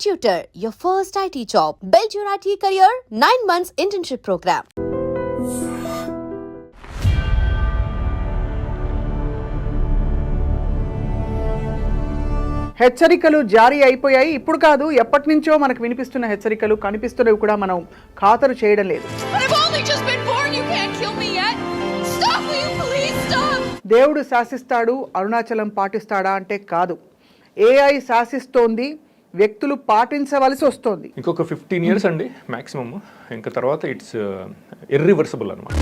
Tutor, your first IT job. Build your IT career, 9 months internship program. హెచ్చరికలు జారీ అయిపోయాయి. ఇప్పుడు కాదు, ఎప్పటి నుంచో మనకు వినిపిస్తున్న హెచ్చరికలు కనిపిస్తున్నవి కూడా మనం ఖాతరు చేయడం లేదు. దేవుడు శాసిస్తాడు, అరుణాచలం పాటిస్తాడా అంటే కాదు. ఏఐ శాసిస్తోంది, వ్యక్తులు పాటించవలసి వస్తోంది. ఇంకొక 15 years అండి మ్యాక్సిమమ్. ఇంకా తర్వాత ఇట్స్ ఇర్రివర్సిబుల్ అనమాట.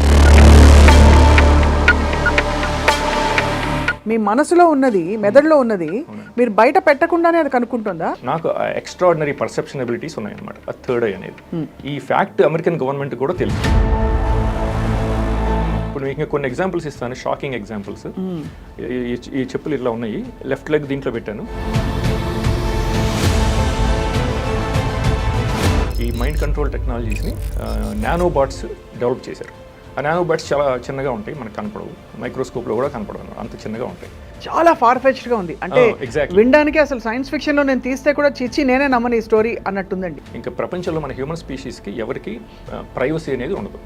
మీ మనసులో ఉన్నది, మెదడులో ఉన్నది మీరు బయట పెట్టకుండానే అది కనుక్కుంటుందా? నాకు ఎక్స్ట్రాడినరీ పర్సెప్షన్ ఎబిలిటీస్ ఉన్నాయన్నమాట. ఆ థర్డ్ ఐ అనేది ఈ ఫ్యాక్ట్ అమెరికన్ గవర్నమెంట్ కూడా తెలుసు. ఇప్పుడు మీకు కొన్ని ఎగ్జాంపుల్స్ ఇస్తాను, షాకింగ్ ఎగ్జాంపుల్స్. ఈ చెప్పులు ఇట్లా ఉన్నాయి, లెఫ్ట్ లెగ్ దీంట్లో పెట్టాను. ఈ మైండ్ కంట్రోల్ టెక్నాలజీస్ని నానోబాట్స్ డెవలప్ చేశారు. ఆ నానోబాట్స్ చాలా చిన్నగా ఉంటాయి, మనకు కనపడవు, మైక్రోస్కోప్లో కూడా కనపడవు, అంత చిన్నగా ఉంటాయి. చాలా ఫార్ఫెచ్డ్గా ఉంది. అంటే వినడానికి అసలు సైన్స్ ఫిక్షన్లో నేను తీస్తే కూడా చిచ్చి నేనే నమ్మని ఈ స్టోరీ అన్నట్టుందండి. ఇంకా ప్రపంచంలో మన హ్యూమన్ స్పీషీస్కి ఎవరికి ప్రైవసీ అనేది ఉండదు.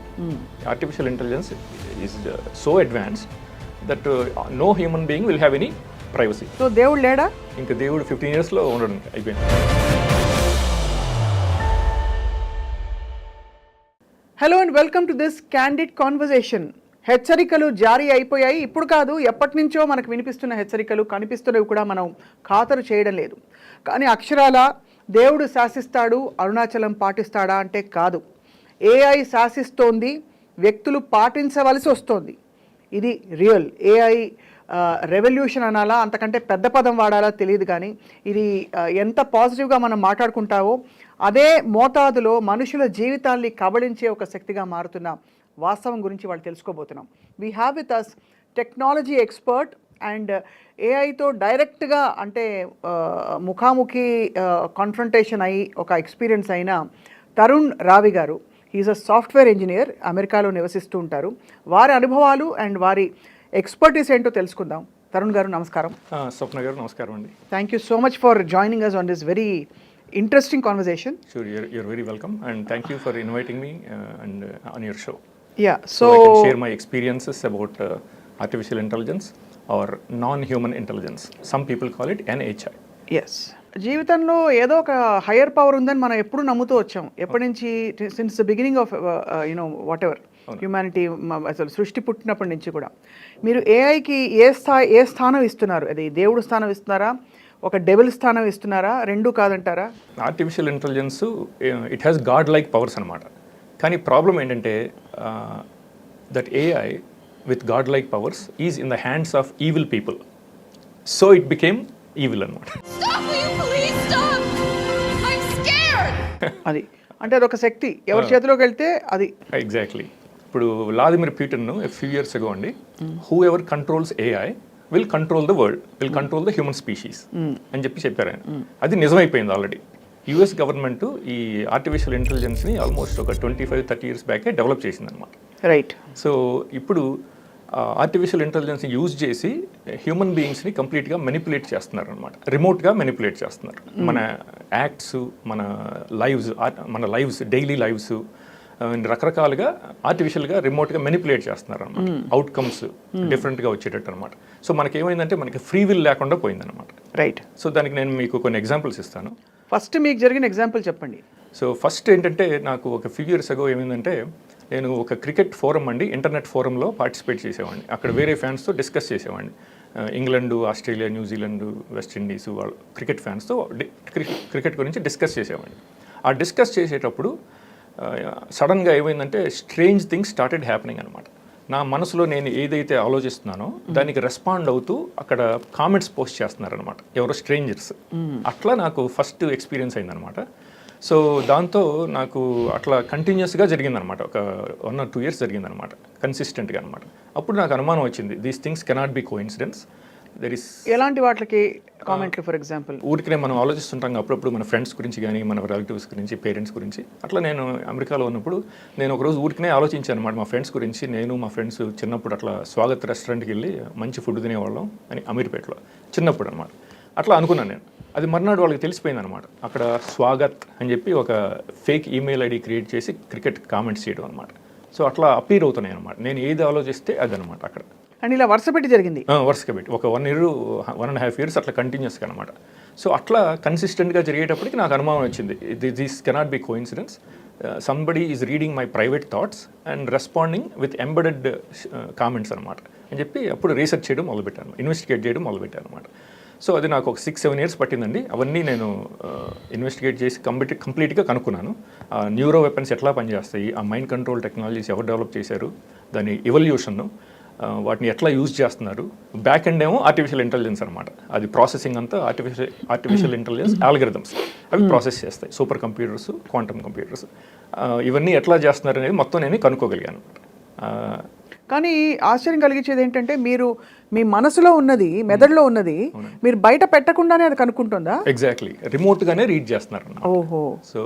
Artificial intelligence is so advanced that no human being will have any privacy. So దేవుడు లేడా? ఇంకా దేవుడు 15 yearsలో ఉండడం అయిపోయింది. Hello and welcome to this candid conversation. హెచ్చరికలు జారీ అయిపోయాయి. ఇప్పుడు కాదు, ఎప్పటి నుంచో మనకు వినిపిస్తున్న హెచ్చరికలు కనిపిస్తున్నవి కూడా మనం ఖాతరు చేయడం లేదు. కానీ అక్షరాల దేవుడు శాసిస్తాడు, అరుణాచలం పాటిస్తాడా అంటే కాదు. ఏఐ శాసిస్తోంది, వ్యక్తులు పాటించవలసి వస్తోంది. ఇది రియల్. ఏఐ రెవల్యూషన్ అనాలా, అంతకంటే పెద్ద పదం వాడాలా తెలియదు. కానీ ఇది ఎంత పాజిటివ్గా మనం మాట్లాడుకుంటావో అదే మోతాదులో మనుషుల జీవితాల్ని కబళించే ఒక శక్తిగా మారుతున్న వాస్తవం గురించి వాళ్ళు తెలుసుకోబోతున్నాం. We have with us technology expert and ఏఐతో డైరెక్ట్గా అంటే ముఖాముఖి కాన్ఫ్రంటేషన్ అయ్యి ఒక ఎక్స్పీరియన్స్ అయిన తరుణ్ రావి గారు. ఈజ్ అ సాఫ్ట్వేర్ ఇంజనీర్, అమెరికాలో నివసిస్తూ ఉంటారు. వారి అనుభవాలు అండ్ వారి ఎక్స్పర్టీస్ ఏంటో తెలుసుకుందాం. తరుణ్ గారు నమస్కారం. స్వప్న గారు నమస్కారం అండి. Thank you so much for joining us on this very interesting conversation. Sure, you're very welcome and thank you for inviting me and on your show. Yeah, so I can share my experiences about artificial intelligence or non-human intelligence. Some people call it NHI. Yes. జీవితంలో ఏదో ఒక higher power ఉందని మనం ఎప్పుడు నమ్ముతూ వచ్చాం. ఎప్పటి నుంచి, since the beginning of what ever humanity, అసలు సృష్టి పుట్టినప్పటి నుంచి కూడా. మీరు ఏఐకి ఏ స్థానం ఇస్తున్నారు? అది దేవుడు స్థానం ఇస్తున్నారా, ఒక డెవిల్ స్థానం ఇస్తున్నారా, రెండూ కాదంటారా? Artificial intelligence it has God like powers అనమాట. కానీ ప్రాబ్లం ఏంటంటే that AI with God like powers is in the hands of evil people. So it became evil అనమాట. అది అంటే అదొక శక్తి ఎవరి చేతిలోకి వెళ్తే అది. ఎగ్జాక్ట్లీ. ఇప్పుడు Vladimir Putin few years ago అండి, who ever controls AI will control the world, will control the human species అని చెప్పారు ఆయన. అది నిజమైపోయింది ఆల్రెడీ. యుఎస్ గవర్నమెంట్ ఈ ఆర్టిఫిషియల్ ఇంటెలిజెన్స్ని ఆల్మోస్ట్ ఒక 25-30 years బ్యాకే డెవలప్ చేసింది అనమాట. రైట్. సో ఇప్పుడు ఆర్టిఫిషియల్ ఇంటెలిజెన్స్ని యూజ్ చేసి హ్యూమన్ బీయింగ్స్ని కంప్లీట్గా మెనిపులేట్ చేస్తున్నారు అనమాట. రిమోట్గా మెనిపులేట్ చేస్తున్నారు. మన యాక్ట్స్, మన లైవ్స్, డైలీ లైవ్స్ రకరకాలుగా ఆర్టిఫిషియల్గా రిమోట్గా మెనిపులేట్ చేస్తున్నారు అనమాట. అవుట్కమ్స్ డిఫరెంట్గా వచ్చేటట్టు అనమాట. సో మనకేమైందంటే మనకి ఫ్రీ విల్ లేకుండా పోయిందనమాట. రైట్. సో దానికి నేను మీకు కొన్ని ఎగ్జాంపుల్స్ ఇస్తాను. ఫస్ట్ మీకు జరిగిన ఎగ్జాంపుల్ చెప్పండి. సో ఫస్ట్ ఏంటంటే నాకు ఒక ఫ్యూ ఇయర్స్ అగో ఏమైందంటే, నేను ఒక క్రికెట్ ఫోరం అండి, ఇంటర్నెట్ ఫోరంలో పార్టిసిపేట్ చేసేవాడిని. అక్కడ వేరే ఫ్యాన్స్తో డిస్కస్ చేసేవాడిని. ఇంగ్లాండ్, ఆస్ట్రేలియా, న్యూజిలాండ్, వెస్టిండీస్ వాళ్ళు క్రికెట్ ఫ్యాన్స్తో క్రికెట్ గురించి డిస్కస్ చేసేవాడిని. ఆ డిస్కస్ చేసేటప్పుడు సడన్గా ఏమైందంటే స్ట్రేంజ్ థింగ్స్ స్టార్టెడ్ హ్యాపెనింగ్ అనమాట. నా మనసులో నేను ఏదైతే ఆలోచిస్తున్నానో దానికి రెస్పాండ్ అవుతూ అక్కడ కామెంట్స్ పోస్ట్ చేస్తున్నారనమాట ఎవరో స్ట్రేంజర్స్. అట్లా నాకు ఫస్ట్ ఎక్స్పీరియన్స్ అయిందనమాట. సో దాంతో నాకు అట్లా కంటిన్యూస్గా జరిగిందనమాట. ఒక 1 or 2 years జరిగిందనమాట, కన్సిస్టెంట్గా అనమాట. అప్పుడు నాకు అనుమానం వచ్చింది, these things cannot be coincidence. ఎలాంటి వాటికి కామెంట్లు? ఫర్ ఎగ్జాంపుల్ ఊరికనే మనం ఆలోచిస్తుంటాం అప్పుడప్పుడు మన ఫ్రెండ్స్ గురించి కానీ, మన రిలేటివ్స్ గురించి, పేరెంట్స్ గురించి. అట్లా నేను అమెరికాలో ఉన్నప్పుడు నేను ఒకరోజు ఊరికనే ఆలోచించాను అనమాట మా ఫ్రెండ్స్ గురించి. నేను మా ఫ్రెండ్స్ చిన్నప్పుడు అట్లా స్వాగత్ రెస్టారెంట్కి వెళ్ళి మంచి ఫుడ్ తినేవాళ్ళం అని, అమీర్పేటలో చిన్నప్పుడు అనమాట. అట్లా అనుకున్నాను నేను. అది మర్నాడు వాళ్ళకి తెలిసిపోయింది అనమాట. అక్కడ స్వాగత్ అని చెప్పి ఒక ఫేక్ ఈమెయిల్ ఐడి క్రియేట్ చేసి క్రికెట్ కామెంట్స్ చేయడం అనమాట. సో అట్లా అపీర్ అవుతున్నాయి అనమాట. నేను ఏది ఆలోచిస్తే అదనమాట అక్కడ. అండ్ ఇలా వరుస పెట్టి జరిగింది. వరుసగా పెట్టి ఒక 1.5 years అట్లా కంటిన్యూస్గా అనమాట. సో అట్లా కన్సిస్టెంట్గా జరిగేటప్పటికి నాకు అనుమానం వచ్చింది, this cannot be coincidence. Somebody is reading my private thoughts and responding with embedded comments అనమాట అని చెప్పి అప్పుడు రీసెర్చ్ చేయడం మొదలుపెట్టాను, ఇన్వెస్టిగేట్ చేయడం మొదలుపెట్టాను అనమాట. సో అది నాకు ఒక 6-7 years పట్టిందండి. అవన్నీ నేను ఇన్వెస్టిగేట్ చేసి కంప్లీట్గా కనుక్కున్నాను. న్యూరో వెపన్స్ ఎట్లా పనిచేస్తాయి, ఆ మైండ్ కంట్రోల్ టెక్నాలజీస్ ఎవరు డెవలప్ చేశారు, దాని ఎవల్యూషన్ను, వాటిని ఎట్లా యూజ్ చేస్తున్నారు. బ్యాక్ ఎండ్ ఏమో ఆర్టిఫిషియల్ ఇంటెలిజెన్స్ అనమాట. అది ప్రాసెసింగ్ అంతా ఆర్టిఫిషియల్ ఇంటెలిజెన్స్ ఆల్గరిథమ్స్ అవి ప్రాసెస్ చేస్తాయి. సూపర్ కంప్యూటర్స్, క్వాంటమ్ కంప్యూటర్స్, ఇవన్నీ ఎట్లా చేస్తున్నారు అనేది మొత్తం నేను కనుక్కోగలిగాను అనమాట. కానీ ఆశ్చర్యం కలిగించేది ఏంటంటే మీరు మీ మనసులో ఉన్నది, మెదడులో ఉన్నది మీరు బయట పెట్టకుండానే అది కనుక్కుంటుందా? ఎగ్జాక్ట్లీ, రిమోట్గానే రీడ్ చేస్తున్నారు. ఓహో. సో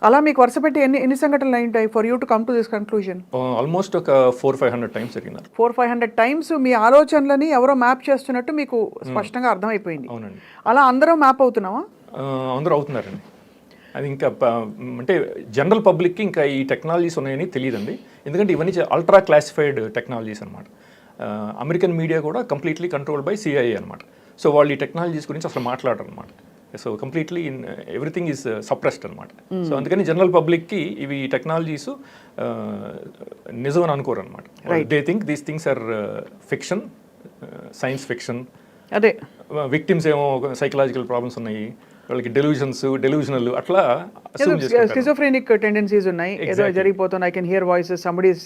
అలా మీకు వరుస పెట్టి ఎన్ని సంఘటనలు అయింటాయి for you to come to this conclusion? Almost ఒక 400-500 times జరిగింది. 400-500 times మీ ఆలోచనలని ఎవరో మ్యాప్ చేస్తున్నట్టు మీకు స్పష్టంగా అర్థమైపోయింది. అవునండి. అలా అందరూ మ్యాప్ అవుతున్నావా? అందరూ అవుతున్నారండి. అది ఇంకా అంటే జనరల్ పబ్లిక్కి ఇంకా ఈ టెక్నాలజీస్ ఉన్నాయని తెలియదండి. ఎందుకంటే ఇవన్నీ అల్ట్రా క్లాసిఫైడ్ టెక్నాలజీస్ అనమాట. అమెరికన్ మీడియా కూడా కంప్లీట్లీ కంట్రోల్డ్ బై CIA అనమాట. సో వాళ్ళు ఈ టెక్నాలజీస్ గురించి అసలు మాట్లాడరు అనమాట. So completely everything is suppressed అనమాట. సో అందుకని జనరల్ పబ్లిక్కి ఇవి టెక్నాలజీస్ నిజం అని అనుకోరు అనమాట. They think these things are fiction, science fiction. అదే విక్టిమ్స్ ఏమో సైకలాజికల్ ప్రాబ్లమ్స్ ఉన్నాయి, వాళ్ళకి డెల్యూజనల్ అట్లా స్కిజోఫ్రెనిక్ టెండెన్సీస్ ఉన్నాయి, ఏదో జరిగిపోతుంది, I can hear voices, somebody is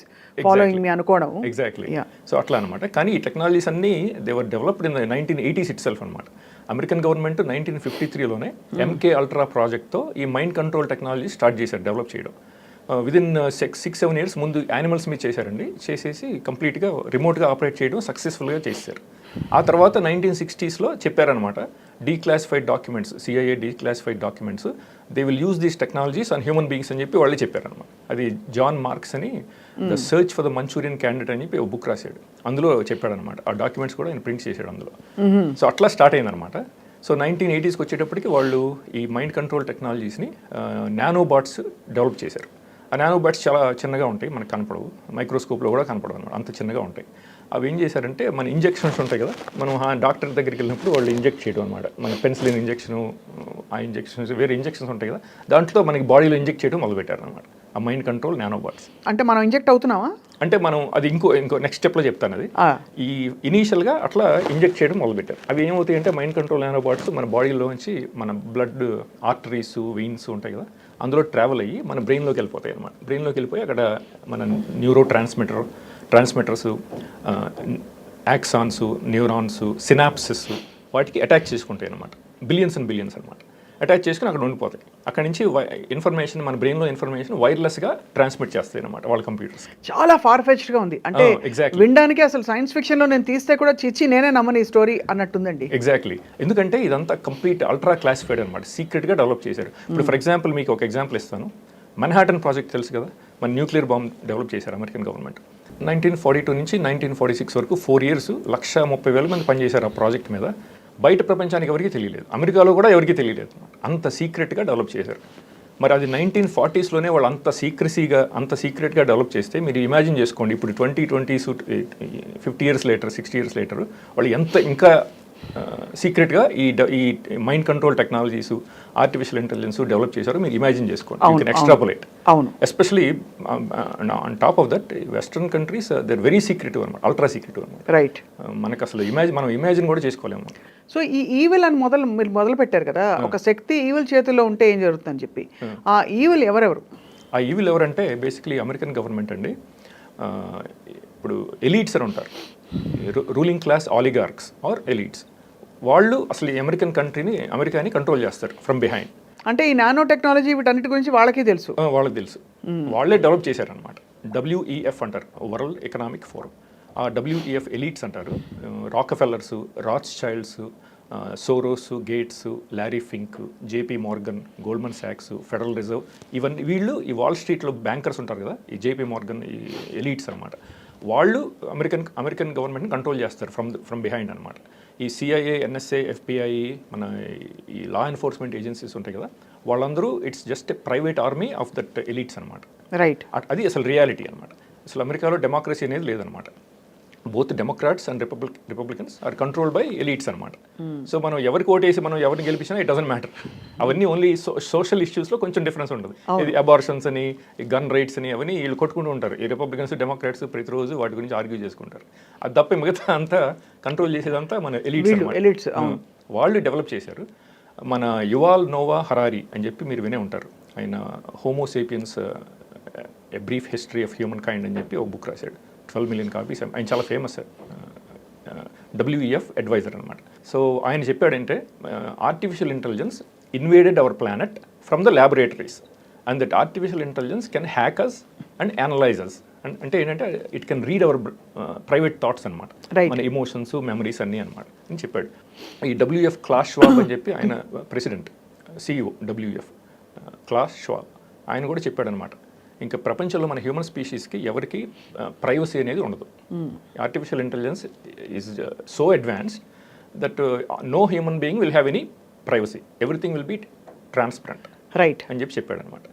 following మీ అనుకోవడం. ఎగ్జాక్ట్లీ. సో అట్లా అనమాట. కానీ ఈ టెక్నాలజీస్ అన్నీ they were developed in 1980s it self అనమాట. అమెరికన్ గవర్నమెంట్ 1953లోనే MK అల్ట్రా ప్రాజెక్ట్తో ఈ మైండ్ కంట్రోల్ టెక్నాలజీ స్టార్ట్ చేశారు, డెవలప్ చేయడం. విదిన్ 6-7 years ముందు యానిమల్స్ మీద చేశారండి. చేసేసి కంప్లీట్గా రిమోట్గా ఆపరేట్ చేయడం సక్సెస్ఫుల్గా చేశారు. ఆ తర్వాత 1960sలో చెప్పారనమాట, declassified documents, CIA declassified documents, they will use these technologies on human beings అని చెప్పి వాళ్ళే చెప్పారనమాట. అది జాన్ మార్క్స్ అని the search for the Manchurian candidate అని చెప్పి ఒక బుక్ రాశాడు. అందులో చెప్పాడనమాట. ఆ డాక్యుమెంట్స్ కూడా ఆయన ప్రింట్ చేశాడు అందులో. సో అట్లా స్టార్ట్ అయిందనమాట. సో 1980sకి వచ్చేటప్పటికి వాళ్ళు ఈ మైండ్ కంట్రోల్ టెక్నాలజీస్ని నానోబాట్స్ డెవలప్ చేశారు. ఆ నానోబాట్స్ చాలా చిన్నగా ఉంటాయి, మనకు కనపడవు, మైక్రోస్కోప్లో కూడా కనపడవు అనమాట, అంత చిన్నగా ఉంటాయి. అవి ఏం చేశారంటే మన ఇంజెక్షన్స్ ఉంటాయి కదా, మనం డాక్టర్ దగ్గరికి వెళ్ళినప్పుడు వాళ్ళు ఇంజెక్ట్ చేయడం అనమాట. మన పెన్సిలిన్ ఇంజెక్షను, ఆ ఇంజెక్షన్స్, వేరే ఇంజెక్షన్స్ ఉంటాయి కదా, దాంట్లో మనకి బాడీలో ఇంజెక్ట్ చేయడం మొదలుపెట్టారు అనమాట ఆ మైండ్ కంట్రోల్ నానోబాట్స్. అంటే మనం ఇంజెక్ట్ అవుతున్నావా? అంటే మనం అది ఇంకో నెక్స్ట్ స్టెప్లో చెప్తాను. అది ఈ ఇనీషియల్గా అట్లా ఇంజెక్ట్ చేయడం మొదలుపెట్టారు. అవి ఏమవుతాయి అంటే మైండ్ కంట్రోల్ నానోబాట్స్ మన బాడీలోంచి మన బ్లడ్ ఆర్టరీస్, వెయిన్స్ ఉంటాయి కదా, అందులో ట్రావెల్ అయ్యి మన బ్రెయిన్లోకి వెళ్ళిపోతాయి అనమాట. బ్రెయిన్లోకి వెళ్ళిపోయి అక్కడ మన neuro transmitters, axons, neurons, synopsis వాటికి అటాచ్ చేసుకుంటాయి అనమాట. బిలియన్స్ అండ్ బిలియన్స్ అనమాట. అటాచ్ చేసుకుని అక్కడ ఉండిపోతాయి. అక్కడ నుంచి ఇన్ఫర్మేషన్, మన బ్రెయిన్లో ఇన్ఫర్మేషన్ వైర్లెస్గా ట్రాన్స్మిట్ చేస్తాయి అనమాట వాళ్ళ కంప్యూటర్స్. చాలా ఫార్ఫెచ్డ్గా ఉంది. అంటే వినడానికి అసలు సైన్స్ ఫిక్షన్లో నేను తీస్తే కూడా చిచ్చి నేనే నమ్మని ఈ స్టోరీ అన్నట్టుందండి. ఎగ్జాక్ట్లీ. ఎందుకంటే ఇదంతా కంప్లీట్ అల్ట్రా క్లాసిఫైడ్ అనమాట, సీక్రెట్గా డెవలప్ చేశారు. ఇప్పుడు ఫర్ ఎగ్జాంపుల్ మీకు ఒక ఎగ్జాంపుల్ ఇస్తాను. మన్హాటన్ ప్రాజెక్ట్ తెలుసు కదా, మన న్యూక్లియర్ బాంబ్ డెవలప్ చేశారు అమెరికన్ గవర్నమెంట్. 1942 నుంచి 1946 వరకు 4 years 130,000 మంది పనిచేశారు ఆ ప్రాజెక్ట్ మీద. బయట ప్రపంచానికి ఎవరికీ తెలియలేదు, అమెరికాలో కూడా ఎవరికీ తెలియలేదు, అంత సీక్రెట్గా డెవలప్ చేశారు. మరి అది 1940sలోనే వాళ్ళు అంత సీక్రెట్గా డెవలప్ చేస్తే మీరు ఇమాజిన్ చేసుకోండి, ఇప్పుడు 2020s 50 years later, 60 years later వాళ్ళు ఎంత ఇంకా సీక్రెట్గా ఈ mind control technologies, artificial intelligence develop చేశారు. మీరు ఇమాజిన్ చేసుకోండి, యూ కెన్ ఎక్స్ట్రాపులేట్. అవును. Especially on top of that western countries they are very secretive అనమాట, అల్ట్రా సీక్రెటివ్ అనమాట. రైట్. మనకు అసలు మనం ఇమాజిన్ కూడా చేసుకోలేము. సో ఈ ఈవిల్ అని మీరు మొదలు పెట్టారు కదా, ఒక శక్తి ఈవిల్ చేతుల్లో ఉంటే ఏం జరుగుతుందని చెప్పి, ఆ ఈవిల్ ఎవరెవరు? ఆ ఈవిల్ ఎవరంటే బేసిక్లీ అమెరికన్ గవర్నమెంట్ అండి. ఇప్పుడు ఎలీట్స్ అని ఉంటారు, రూలింగ్ క్లాస్ ఆలిగార్క్స్ ఆర్ ఎలీట్స్. వాళ్ళు అసలు అమెరికాని కంట్రోల్ చేస్తారు ఫ్రమ్ బిహైండ్. అంటే ఈ నానో టెక్నాలజీ వీటన్నిటి గురించి వాళ్ళకి తెలుసు. వాళ్ళే డెవలప్ చేశారనమాట. WEF అంటారు, వరల్డ్ ఎకనామిక్ ఫోరం. ఆ WEF ఎలీట్స్ అంటారు. Rockefellers, Rothschilds, Soros, Gates, Larry Fink, JP Morgan, Goldman సాక్స్, ఫెడరల్ రిజర్వ్, ఇవన్నీ వీళ్ళు ఈ వాల్ స్ట్రీట్లో బ్యాంకర్స్ ఉంటారు కదా, ఈ JP Morgan ఈ ఎలీట్స్ అనమాట. వాళ్ళు అమెరికన్ గవర్నమెంట్ని కంట్రోల్ చేస్తారు ఫ్రమ్ బిహైండ్ అనమాట. ఈ సిఐఏ, ఎన్ఎస్ఏ, ఎఫ్బిఐ, మన ఈ లా ఎన్ఫోర్స్మెంట్ ఏజెన్సీస్ ఉంటాయి కదా, వాళ్ళందరూ it's just a private army of that elites అనమాట. రైట్. అది అసలు రియాలిటీ అనమాట. అసలు అమెరికాలో డెమోక్రసీ అనేది లేదనమాట. Both democrats and republicans are controlled by elites అనమాట. సో మనం ఎవరికి ఓటేసి మనం ఎవరిని గెలిపించినా ఇట్ డజంట్ మ్యాటర్. అవన్నీ ఓన్లీ సోషల్ ఇష్యూస్లో కొంచెం డిఫరెన్స్ ఉంటుంది. ఇది అబార్షన్స్ అని, గన్ రైట్స్ అని, అవన్నీ వీళ్ళు కొట్టుకుంటూ ఉంటారు. ఈ రిపబ్లికన్స్, డెమోక్రాట్స్ ప్రతిరోజు వాటి గురించి ఆర్గ్యూ చేసుకుంటారు. అది తప్ప మిగతా అంతా కంట్రోల్ చేసేదంతా మన ఎలీట్స్. వాళ్ళు డెవలప్ చేశారు. మన యువాల్ నోవా హరారీ అని చెప్పి మీరు వినే ఉంటారు. ఆయన Homo sapiens a brief history of human kind అని చెప్పి ఒక బుక్ రాశాడు. 12 million కాపీస్. ఆయన చాలా ఫేమస్ WEF అడ్వైజర్ అనమాట. సో ఆయన చెప్పాడంటే artificial intelligence invaded our planet from the laboratories and that artificial intelligence can hack us and analyse us. అంటే ఏంటంటే it can read our private thoughts అనమాట, మన ఎమోషన్స్, మెమరీస్ అన్నీ అనమాట అని చెప్పాడు. ఈ WEF క్లాస్ షవాబ్ అని చెప్పి ఆయన ప్రెసిడెంట్, CEO WEF క్లాస్ షవాబ్, ఆయన కూడా చెప్పాడు అనమాట. ఇంకా ప్రపంచంలో మన హ్యూమన్ స్పీషీస్కి ఎవరికి ప్రైవసీ అనేది ఉండదు. Artificial intelligence is so advanced that no human being will have any privacy, everything will be transparent right అని చెప్పాడు అనమాట.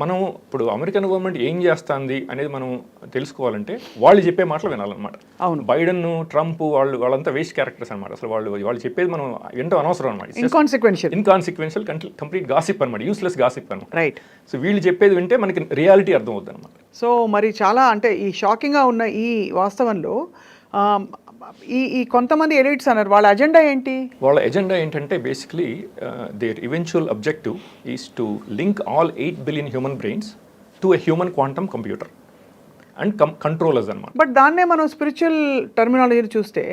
మనం ఇప్పుడు అమెరికన్ గవర్నమెంట్ ఏం చేస్తుంది అనేది మనం తెలుసుకోవాలంటే వాళ్ళు చెప్పే మాటలు వినాలన్నమాట. అవును. బైడెన్, ట్రంప్ వాళ్ళంతా వేస్ట్ క్యారెక్టర్స్ అనమాట. అసలు వాళ్ళు చెప్పేది మనం వింటూ అనవసరం అనమాట. ఇన్కాన్సిక్వెన్షియల్ కంప్లీట్ గాసిప్ అనమాట, యూస్లెస్ గాసిప్ అనమాట. రైట్. సో వీళ్ళు చెప్పేది వింటే మనకి రియాలిటీ అర్థం అవుతుంది అనమాట. సో మరి చాలా అంటే ఈ షాకింగ్గా ఉన్న ఈ వాస్తవంలో ఈ కొంతమంది ఎలిట్స్ అన్నారు, వాళ్ళ ఎజెండా ఏంటి? వాళ్ళ ఎజెండా ఏంటంటే basically their eventual objective is to link all 8 billion human brains to a human quantum computer and controllers అనమాట. బట్ దాన్నే మనం స్పిరిచువల్ టర్మినాలజీ చూస్తే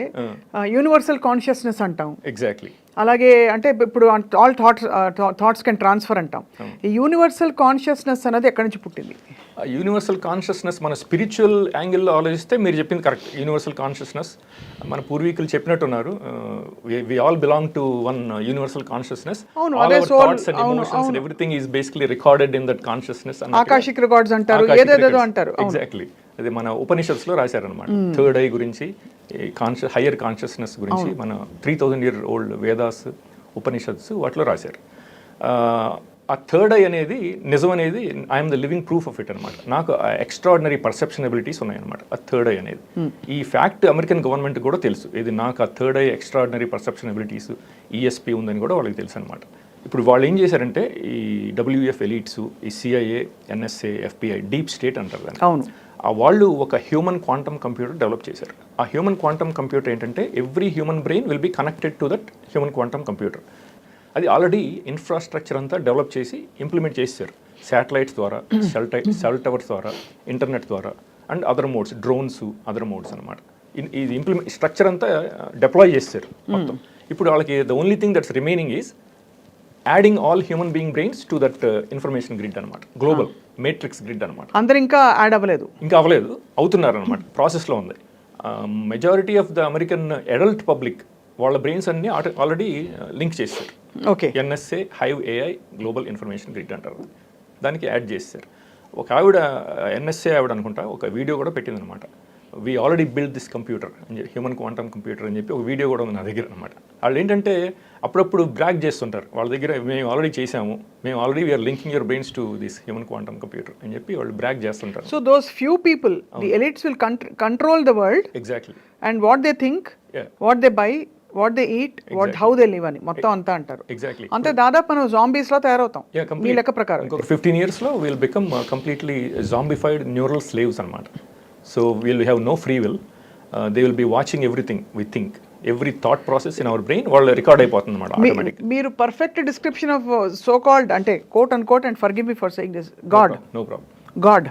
యూనివర్సల్ కాన్షియస్నెస్ అంటాం. ఎగ్జాక్ట్లీ. అలాగే అంటే ఇప్పుడు ఆల్ థాట్స్ కెన్ ట్రాన్స్ఫర్ అంటాం. ఈ యూనివర్సల్ కాన్షియస్నెస్ అనేది ఎక్కడి నుంచి పుట్టింది? యూనివర్సల్ కాన్షియస్నెస్ మన స్పిరిచువల్ యాంగిల్లో ఆలోచిస్తే మీరు చెప్పింది కరెక్ట్. యూనివర్సల్ కాన్షియస్నెస్ మన పూర్వీకులు చెప్పినట్టున్నారు, we all belong to one universal consciousness. Everything is basically recorded in that consciousness. Akashic records అంటారు, ఏదేదో అంటారు. ఎగ్జాక్ట్లీ. అది మన ఉపనిషత్స్లో రాశారనమాట. థర్డ్ ఐ గురించి, హయ్యర్ కాన్షియస్నెస్ గురించి మన 3000 year old వేదాస్, ఉపనిషత్స్ వాటిలో రాశారు. ఆ థర్డ్ ఐ అనేది నిజం అనేది I'm the living proof of it అనమాట. నాకు ఎక్స్ట్రాడినరీ పర్సెప్షన్ ఎబిలిటీస్ ఉన్నాయన్నమాట ఆ థర్డ్ ఐ అనేది. ఈ ఫ్యాక్ట్ అమెరికన్ గవర్నమెంట్ కూడా తెలుసు, ఇది నాకు ఆ third I extraordinary perception abilities ESP ఉందని కూడా వాళ్ళకి తెలుసు అనమాట. ఇప్పుడు వాళ్ళు ఏం చేశారంటే ఈ WEF ఎలీట్స్, ఈ CIA, NSA, FBI deep state అంటారు దాన్ని. అవును. వాళ్ళు ఒక హ్యూమన్ క్వాంటమ్ కంప్యూటర్ డెవలప్ చేశారు. ఆ హ్యూమన్ క్వాంటమ్ కంప్యూటర్ ఏంటంటే every human brain will be connected to that human quantum computer. అది ఆల్రెడీ ఇన్ఫ్రాస్ట్రక్చర్ అంతా డెవలప్ చేసి ఇంప్లిమెంట్ చేశారు. శాటిలైట్స్ ద్వారా, సెల్ టవర్స్ ద్వారా, ఇంటర్నెట్ ద్వారా and other modes, drones, other modes అనమాట. ఇది స్ట్రక్చర్ అంతా డిప్లాయ్ చేశారు మొత్తం. ఇప్పుడు వాళ్ళకి the only thing that's remaining is adding all human being brains to that information grid అనమాట, గ్లోబల్ మేట్రిక్స్ గ్రిడ్ అనమాట. అందరూ ఇంకా యాడ్ అవ్వలేదు, అవుతున్నారు అనమాట, ప్రాసెస్లో ఉంది. Majority of the American adult public వాళ్ళ బ్రెయిన్స్ అన్ని ఆల్రెడీ లింక్ చేశారు. Okay. NSA hive AI global information grid అంటారు, దానికి యాడ్ చేశారు. ఒక ఆవిడ NSA ఆవిడ అనుకుంటా ఒక వీడియో కూడా పెట్టింది అనమాట. We already build this computer అని చెప్పి, హ్యూమన్ క్వాంటమ్ కంప్యూటర్ అని చెప్పి ఒక వీడియో కూడా ఉంది నా దగ్గర అనమాట. వాళ్ళు ఏంటంటే అప్పుడప్పుడు బ్రాగ్ చేస్తుంటారు, వాళ్ళ దగ్గర మేము ఆల్రెడీ చేసాము, మేము already we're linking your brains to this human quantum computer అని చెప్పి వాళ్ళు బ్రాగ్ చేస్తుంటారు. So those few people, the elites will control the world. Exactly. And what they think, what they buy, what they eat, what how they live అని మొత్తం అంతా అంటారు. Exactly. అంతే, దాదాపు మనం జాంబీస్ లో తయారవుతాం మీ లెక్క ప్రకారం. ఇంకొక 15 years లో will become completely zombified neural slaves అనమాట. So will have no free will. They will be watching everything we think, every thought process in our brain వాళ్ళు రికార్డ్ అయిపోతుంది అనమాట ఆటోమేటిక్. మీరు perfect description of so called అంటే quote and quote and forgive me for saying this god. No problem. God,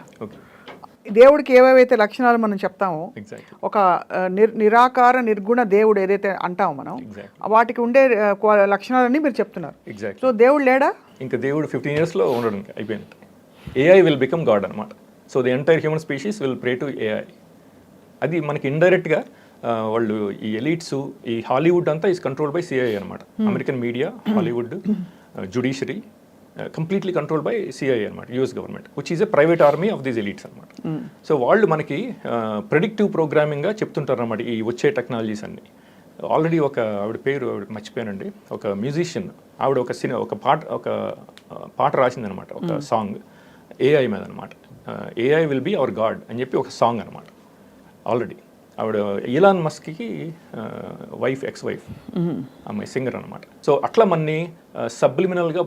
దేవుడికి ఏవేవైతే లక్షణాలు మనం చెప్తామో, ఒక నిరాకార నిర్గుణ దేవుడు ఏదైతే అంటామో మనం, వాటికి ఉండే లక్షణాలన్నీ మీరు చెప్తున్నారు. సో దేవుడు లేడా? ఇంకా దేవుడు 15 years లో ఉండడం అయిపోయింది. AI విల్ బికమ్ గాడ్ అనమాట. So the entire human species will pray to AI. అది మనకి ఇండైరెక్ట్గా వాళ్ళు ఈ ఎలీట్స్, ఈ హాలీవుడ్ అంతా ఈజ్ కంట్రోల్ బై CIA అనమాట. American media, Hollywood, judiciary completely control by CIA అనమాట, US government, which is a private army of these elites అనమాట. సో వాళ్ళు మనకి ప్రెడిక్టివ్ ప్రోగ్రామింగ్గా చెప్తుంటారు అనమాట ఈ వచ్చే టెక్నాలజీస్ అన్ని. ఆల్రెడీ ఒక ఆవిడ పేరు ఆవిడ మర్చిపోయానండి, ఒక మ్యూజిషియన్ ఆవిడ ఒక పాట రాసిందనమాట, ఒక సాంగ్ ఏఐ మీద అనమాట. AI will be our God అని చెప్పి ఒక సాంగ్ అనమాట. ఆల్రెడీ ఆవిడ ఇలాన్ మస్క్కి ఎక్స్ వైఫ్ అమ్మాయి సింగర్ అనమాట. సో అట్లా మనని సబ్లిమినల్గా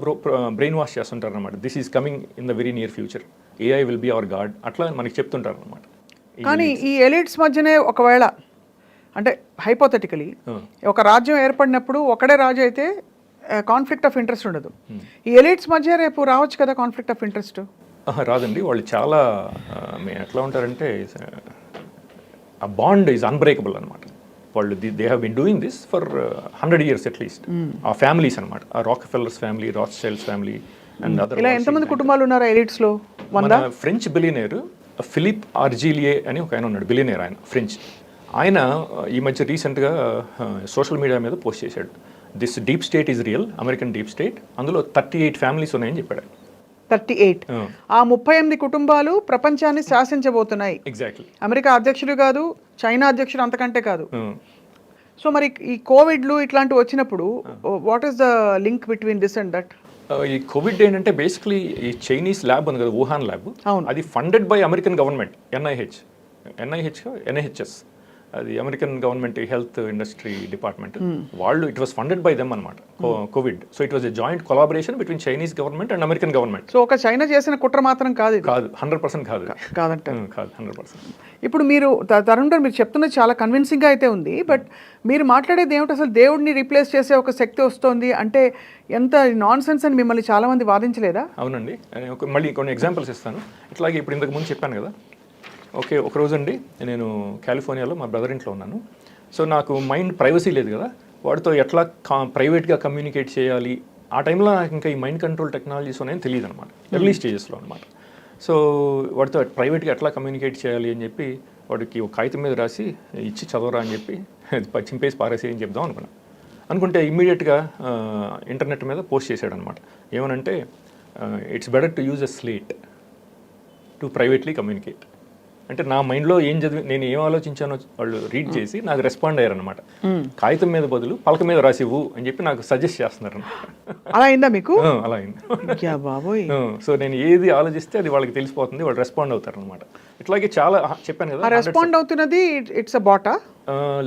బ్రెయిన్ వాష్ చేస్తుంటారు అనమాట. This is coming in the very near future, AI will be our God అట్లా మనకి చెప్తుంటారు అనమాట. కానీ ఈ ఎలిట్స్ మధ్యనే ఒకవేళ అంటే హైపోథెటికలీ ఒక రాజ్యం ఏర్పడినప్పుడు ఒకడే రాజు అయితే కాన్ఫ్లిక్ట్ ఆఫ్ ఇంట్రెస్ట్ ఉండదు. ఈ ఎలిట్స్ మధ్య రేపు రావచ్చు కదా కాన్ఫ్లిక్ట్ ఆఫ్ ఇంట్రెస్ట్? రాదండి. వాళ్ళు చాలా ఎట్లా ఉంటారంటే ఆ బాండ్ ఈజ్ అన్బ్రేకబుల్ అనమాట. వాళ్ళు they have been doing this for 100 years at least. ఆ ఫ్యామిలీస్ అనమాట, ఆ Rockefellers family, Rothschilds family and other. ఇలా ఎంతమంది కుటుంబాలు ఉన్నారు ఎలిట్స్ లో? మన ఫ్రెంచ్ బిలియనేర్ ఫిలిప్ ఆర్జిలియే అని ఒక ఆయన ఉన్నాడు, బిలియనేర్, ఆయన ఫ్రెంచ్. ఆయన ఈ మధ్య రీసెంట్గా సోషల్ మీడియా మీద పోస్ట్ చేశాడు, this deep state is real, American deep state, అందులో 38 ఫ్యామిలీస్ ఉన్నాయని చెప్పాడు. 38. ఆ 38 కుటుంబాలు ప్రపంచాన్ని శాసించబోతున్నాయి. ఎగ్జాక్ట్లీ. అమెరికా అధ్యక్షుడు కాదు, చైనా అధ్యక్షుడు అంతకంటే కాదు. సో మరి ఈ కోవిడ్లు ఇట్లాంటివి వచ్చినప్పుడు what is the link between this and that? ఈ కోవిడ్ ఏంటంటే బేసిక్లీ ఈ చైనీస్ ల్యాబ్ ఉంది కదా, వుహాన్ ల్యాబ్, అది funded by American government. NIHS, అది American government health industry department వాళ్ళు, it was funded by them అనమాట covid. So it was a joint collaboration between Chinese government and American government. So ఒక China చేసిన కుట్ర మాత్రం కాదు, 100% కాదు, కాదంట, కాదు 100%. ఇప్పుడు మీరు తరుణ్ గారు మీరు చెప్తున్నది చాలా కన్విన్సింగ్గా అయితే ఉంది, బట్ మీరు మాట్లాడేది ఏమిటి? అసలు దేవుడిని రీప్లేస్ చేసే ఒక శక్తి వస్తుంది అంటే ఎంత నాన్ సెన్స్ అని మిమ్మల్ని చాలా మంది వాదించలేదా? అవునండి, మళ్ళీ కొన్ని ఎగ్జాంపుల్స్ ఇస్తాను. ఇట్లాగే ఇప్పుడు ఇంతకు ముందు చెప్పాను కదా, ఒక రోజు అండి నేను కాలిఫోర్నియాలో మా బ్రదర్ ఇంట్లో ఉన్నాను. సో నాకు మైండ్ ప్రైవసీ లేదు కదా, వాడితో ఎట్లా ప్రైవేట్గా కమ్యూనికేట్ చేయాలి, ఆ టైంలో నాకు ఇంకా ఈ మైండ్ కంట్రోల్ టెక్నాలజీస్ ఉన్నాయని తెలియదు అనమాట, ఎర్లీ స్టేజెస్లో అనమాట. సో వాడితో ప్రైవేట్గా ఎట్లా కమ్యూనికేట్ చేయాలి అని చెప్పి వాడికి ఒక కాగితం మీద రాసి ఇచ్చి చదవరా అని చెప్పి చింపేసి పారేసి అని చెప్దాం అనుకుంటే ఇమ్మీడియట్గా ఇంటర్నెట్ మీద పోస్ట్ చేశాడు అనమాట. ఏమనంటే it's better to use a slate to privately communicate. అంటే నా మైండ్లో నేను ఏం ఆలోచించానో వాళ్ళు రీడ్ చేసి నాకు రెస్పాండ్ అయ్యారనమాట. కాగితం మీద బదులు పలక మీద రాసివ్వు అని చెప్పి నాకు సజెస్ట్ చేస్తున్నారు అనమాట. అలా అయిందా మీకు? అలా అయింది. సో నేను ఏది ఆలోచిస్తే అది వాళ్ళకి తెలిసిపోతుంది, వాళ్ళు రెస్పాండ్ అవుతారు అనమాట. ఇట్లాగే చాలా చెప్పాను కదా. రెస్పాండ్ అవుతున్నది ఇట్స్ అ బాటా?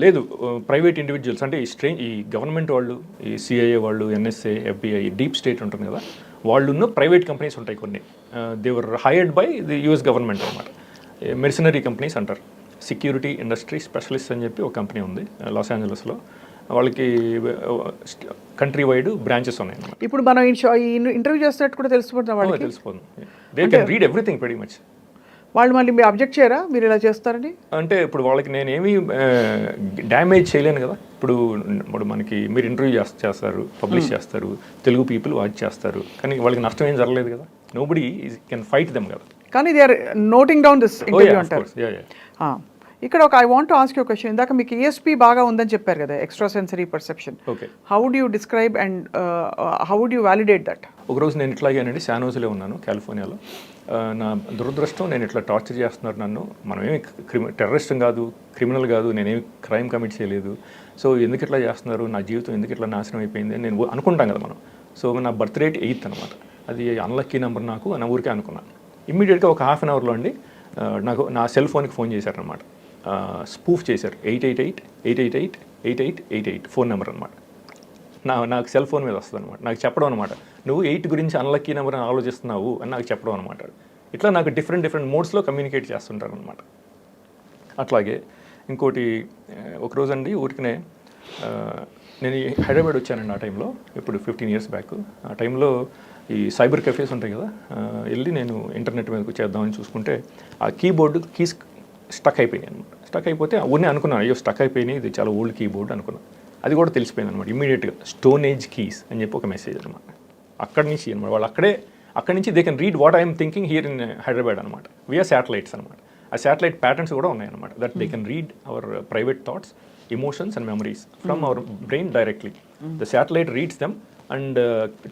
లేదు, ప్రైవేట్ ఇండివిజువల్స్ అంటే ఈ గవర్నమెంట్ వాళ్ళు, ఈ సిఐఏ వాళ్ళు, ఎన్ఎస్ఏ, ఎఫ్బిఐ, డీప్ స్టేట్ ఉంటుంది కదా, వాళ్ళున్న ప్రైవేట్ కంపెనీస్ ఉంటాయి కొన్ని, they are hired by the US government అనమాట. మెర్సనరీ కంపెనీస్ అంటారు, సెక్యూరిటీ ఇండస్ట్రీ స్పెషలిస్ట్ అని చెప్పి ఒక కంపెనీ ఉంది లాస్ ఏంజలస్లో. వాళ్ళకి కంట్రీ వైడ్ బ్రాంచెస్ ఉన్నాయి అన్నమాట. ఇప్పుడు మనం ఇంటర్వ్యూ చేస్తున్నట్టు కూడా తెలిసిపోతుంది వాళ్ళకి, తెలిసిపోతుంది. They can read everything very much. వాళ్ళు మళ్ళీ మీరు అబ్జెక్ట్ చేయరా మీరు ఇలా చేస్తారని? అంటే ఇప్పుడు వాళ్ళకి నేనేమి డ్యామేజ్ చేయలేను కదా. ఇప్పుడు మనకి మీరు ఇంటర్వ్యూ చేస్తారు, పబ్లిష్ చేస్తారు, తెలుగు పీపుల్ వాచ్ చేస్తారు, కానీ వాళ్ళకి నష్టం ఏం జరగలేదు కదా. నోబడీ కెన్ ఫైట్ దెమ్ కదా. కానీ they are noting down this interview అంటారు. ఇక్కడ ఒక I want to ask you question. ఇందాక మీకు ఈఎస్పీ బాగా ఉందని చెప్పారు కదా, extra sensory perception. Okay, how would you describe and how would you validate that? ఒకరోజు నేను ఇట్లాగేనండి శానోజులో ఉన్నాను కాలిఫోర్నియాలో. నా దురదృష్టం, నేను ఇట్లా టార్చర్ చేస్తున్నారు నన్ను. మనమేమి టెర్రరిస్ట్ కాదు, క్రిమినల్ కాదు, నేనేమి క్రైమ్ కమిట్ చేయలేదు. సో ఎందుకు ఇట్లా చేస్తున్నారు, నా జీవితం ఎందుకు ఇట్లా నాశనం అయిపోయింది అని నేను అనుకుంటాం కదా మనం. సో నా బర్త్ రేట్ 8 అనమాట, అది అన్లక్కీ నెంబర్ నాకు నా ఊరికే అనుకున్నాను. ఇమ్మీడియట్గా ఒక హాఫ్ అన్ అవర్లో అండి నాకు నా సెల్ ఫోన్కి ఫోన్ చేశారనమాట. స్పూఫ్ చేశారు, 888 ఫోన్ నెంబర్ అనమాట. నాకు సెల్ ఫోన్ మీద వస్తుంది అనమాట. నాకు చెప్పడం అనమాట, నువ్వు 8 గురించి అన్లక్కీ నెంబర్ అని ఆలోచిస్తున్నావు అని నాకు చెప్పడం అనమాట. ఇట్లా నాకు డిఫరెంట్ మోడ్స్లో కమ్యూనికేట్ చేస్తుంటారు అనమాట. అట్లాగే ఇంకోటి, ఒకరోజు అండి ఊరికనే నేను హైదరాబాద్ వచ్చానండి ఆ టైంలో, ఇప్పుడు 15 years బ్యాక్. ఆ టైంలో ఈ సైబర్ కెఫేస్ ఉంటాయి కదా, వెళ్ళి నేను ఇంటర్నెట్ మీదకి చేద్దామని చూసుకుంటే ఆ కీస్ స్టక్ అయిపోయాయి అనమాట. స్టక్ అయిపోతే ఉన్నే అనుకున్నాను, అయ్యో స్టక్ అయిపోయినాయి, ఇది చాలా ఓల్డ్ కీబోర్డ్ అనుకున్నాను. అది కూడా తెలిసిపోయింది అనమాట ఇమీడియట్గా. స్టోన్ ఏజ్ కీస్ అని చెప్పి ఒక మెసేజ్ అనమాట. అక్కడి నుంచి అనమాట వాళ్ళు అక్కడి నుంచి they can read what I'm thinking here in Hyderabad అనమాట, వియా శాటిలైట్స్ అనమాట. ఆ శాటిలైట్ ప్యాటర్న్స్ కూడా ఉన్నాయన్నమాట, that they can read our private thoughts, emotions and memories from our brain directly. The satellite reads them and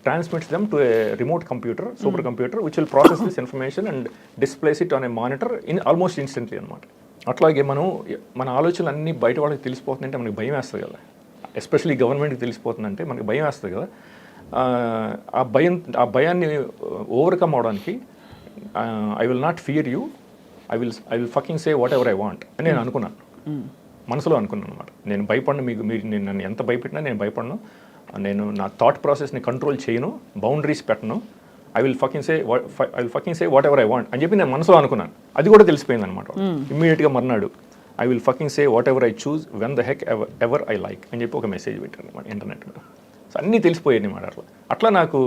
transmits them to a remote computer, supercomputer, which will process this information and displays it on a monitor in almost instantly అనమాట. అట్లాగే మన ఆలోచనలు అన్నీ బయట వాళ్ళకి తెలిసిపోతుందంటే మనకి భయం వేస్తుంది కదా. ఎస్పెషల్లీ గవర్నమెంట్కి తెలిసిపోతుందంటే మనకి భయం వేస్తుంది కదా. ఆ భయాన్ని ఓవర్కమ్ అవడానికి I will not fear you, I will fucking say what ever I want అని నేను అనుకున్నాను, మనసులో అనుకున్నాను అనమాట. నేను భయపడను, మీరు నేను నన్ను ఎంత భయపెట్టినా నేను భయపడను, నేను నా థాట్ ప్రాసెస్ని కంట్రోల్ చేయను, బౌండరీస్ పెట్టను, I will fucking say what ever I want అని చెప్పి నేను మనసులో అనుకున్నాను. అది కూడా తెలిసిపోయింది అనమాట. ఇమ్మీడియట్గా మర్నాడు I will fucking say what ever I choose when the heck ever I like అని చెప్పి ఒక మెసేజ్ పెట్టాను అనమాట ఇంటర్నెట్ మీద. సో అన్నీ తెలిసిపోయాయి అనమాట. అట్లా నాకు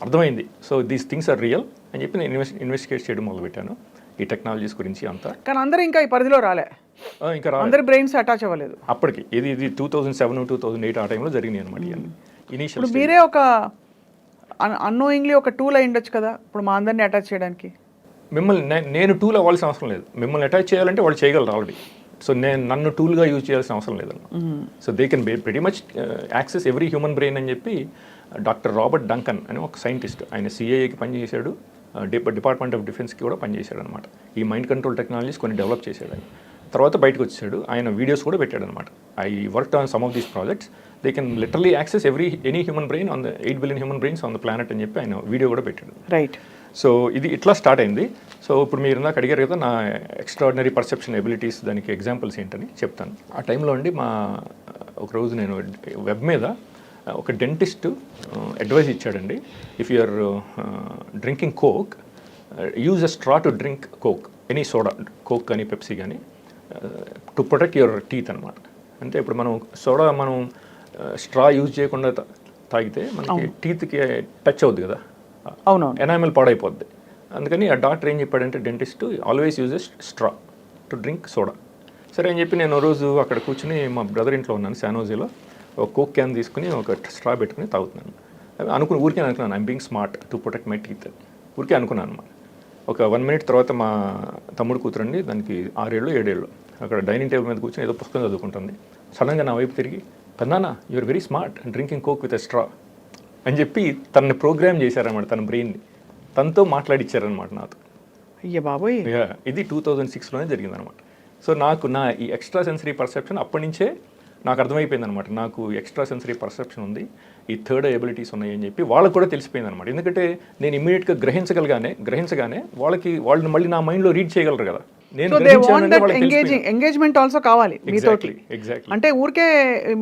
అర్థమైంది. So these things are real అని చెప్పి నేను ఇన్వెస్టిగేట్ చేయడం మొదలుపెట్టాను ఈ టెక్నాలజీస్ గురించి అంతా. కానీ అందరూ ఇంకా ఈ పరిధిలో రాలే, ఇంకా అందరి బ్రెయిన్స్ అటాచ్ అవ్వలేదు అప్పటికి. ఇది 2007, 2008 ఆ టైంలో జరిగినాయి అనమాట ఇవన్నీ ఇనీషియల్. ఇప్పుడు మీరే ఒక అన్నోయింగ్లీ ఒక టూల్ అయి ఉండొచ్చు కదా ఇప్పుడు మా అందరినీ అటాచ్ చేయడానికి. మిమ్మల్ని నేను టూల్ అవ్వాల్సిన అవసరం లేదు. మిమ్మల్ని అటాచ్ చేయాలంటే వాళ్ళు చేయగలరు ఆల్రెడీ. సో నేను నన్ను టూల్గా యూజ్ చేయాల్సిన అవసరం లేదన్న. So they can very much access every human brain అని చెప్పి డాక్టర్ రాబర్ట్ డంకన్ అని ఒక సైంటిస్ట్, ఆయన సిఐఏకి పనిచేశాడు, డిపార్ట్మెంట్ ఆఫ్ డిఫెన్స్కి కూడా పనిచేశాడు అనమాట. ఈ మైండ్ కంట్రోల్ టెక్నాలజీస్ కొన్ని డెవలప్ చేశాడు ఆయన. తర్వాత బయటకు వచ్చాడు, ఆయన వీడియోస్ కూడా పెట్టాడు అనమాట. I work on some of these projects, they can literally access any human brain on the 8 billion human brains on the planet అని చెప్పి ఆయన వీడియో కూడా పెట్టాడు. రైట్. సో ఇది ఇట్లా స్టార్ట్ అయింది. సో ఇప్పుడు మీరు నాకు అడిగారు కదా నా ఎక్స్ట్రాడినరీ పర్సెప్షన్ ఎబిలిటీస్, దానికి ఎగ్జాంపుల్స్ ఏంటని చెప్తాను. ఆ టైంలో అండి ఒకరోజు నేను వెబ్ మీద ఒక డెంటిస్ట్ అడ్వైస్ ఇచ్చాడండి. If you are drinking Coke, use a straw to drink Coke, any soda, Coke కానీ పెప్సీ కానీ, టు ప్రొటెక్ట్ యువర్ టీత్ అనమాట. అంటే ఇప్పుడు మనం సోడా స్ట్రా యూజ్ చేయకుండా తాగితే మనకి టీత్కి టచ్ అవుద్ది కదా, అవునవును, ఎనామిల్ పాడైపోద్ది. అందుకని ఆ డాక్టర్ ఏం చెప్పాడంటే dentist always uses straw to drink soda. సరే అని చెప్పి నేను రోజు అక్కడ కూర్చుని మా బ్రదర్ ఇంట్లో ఉన్నాను శానోజీలో, ఒక కోక్ క్యాన్ తీసుకుని ఒక స్ట్రా పెట్టుకుని తాగుతున్నాను. ఊరికే అనుకున్నాను I'm being smart to protect my teeth, ఊరికే అనుకున్నాను అనమాట. ఒక 1 minute తర్వాత మా తమ్ముడు కూతురండి, దానికి 6 ఏళ్ళు 7 ఏళ్ళు, అక్కడ డైనింగ్ టేబుల్ మీద కూర్చొని ఏదో పుస్తకం చదువుకుంటుంది. సడన్గా నా వైపు తిరిగి, పెద్దనా you're very smart drinking Coke with a straw అని చెప్పి తనని ప్రోగ్రామ్ చేశారనమాట, తన బ్రెయిన్ని తనతో మాట్లాడిచ్చారనమాట నాతో. అయ్యే బాబోయ్. ఇది 2006లోనే జరిగిందనమాట. సో నాకు నా ఈ ఎక్స్ట్రా సెన్సరీ పర్సెప్షన్ అప్పటి నుంచే నాకు అర్థమైపోయింది అనమాట. నాకు ఎక్స్ట్రా సెన్సరీ పర్సెప్షన్ ఉంది, ఈ థర్డ్ ఎబిలిటీస్ ఉన్నాయి అని చెప్పి వాళ్ళకు కూడా తెలిసిపోయింది అనమాట. ఎందుకంటే నేను ఇమ్మీడియట్గా గ్రహించగానే వాళ్ళని మళ్ళీ నా మైండ్లో రీడ్ చేయగలరు కదా. నేను ఎంగేజ్మెంట్ ఆల్సో కావాలి మీతోటి. అంటే ఊరికే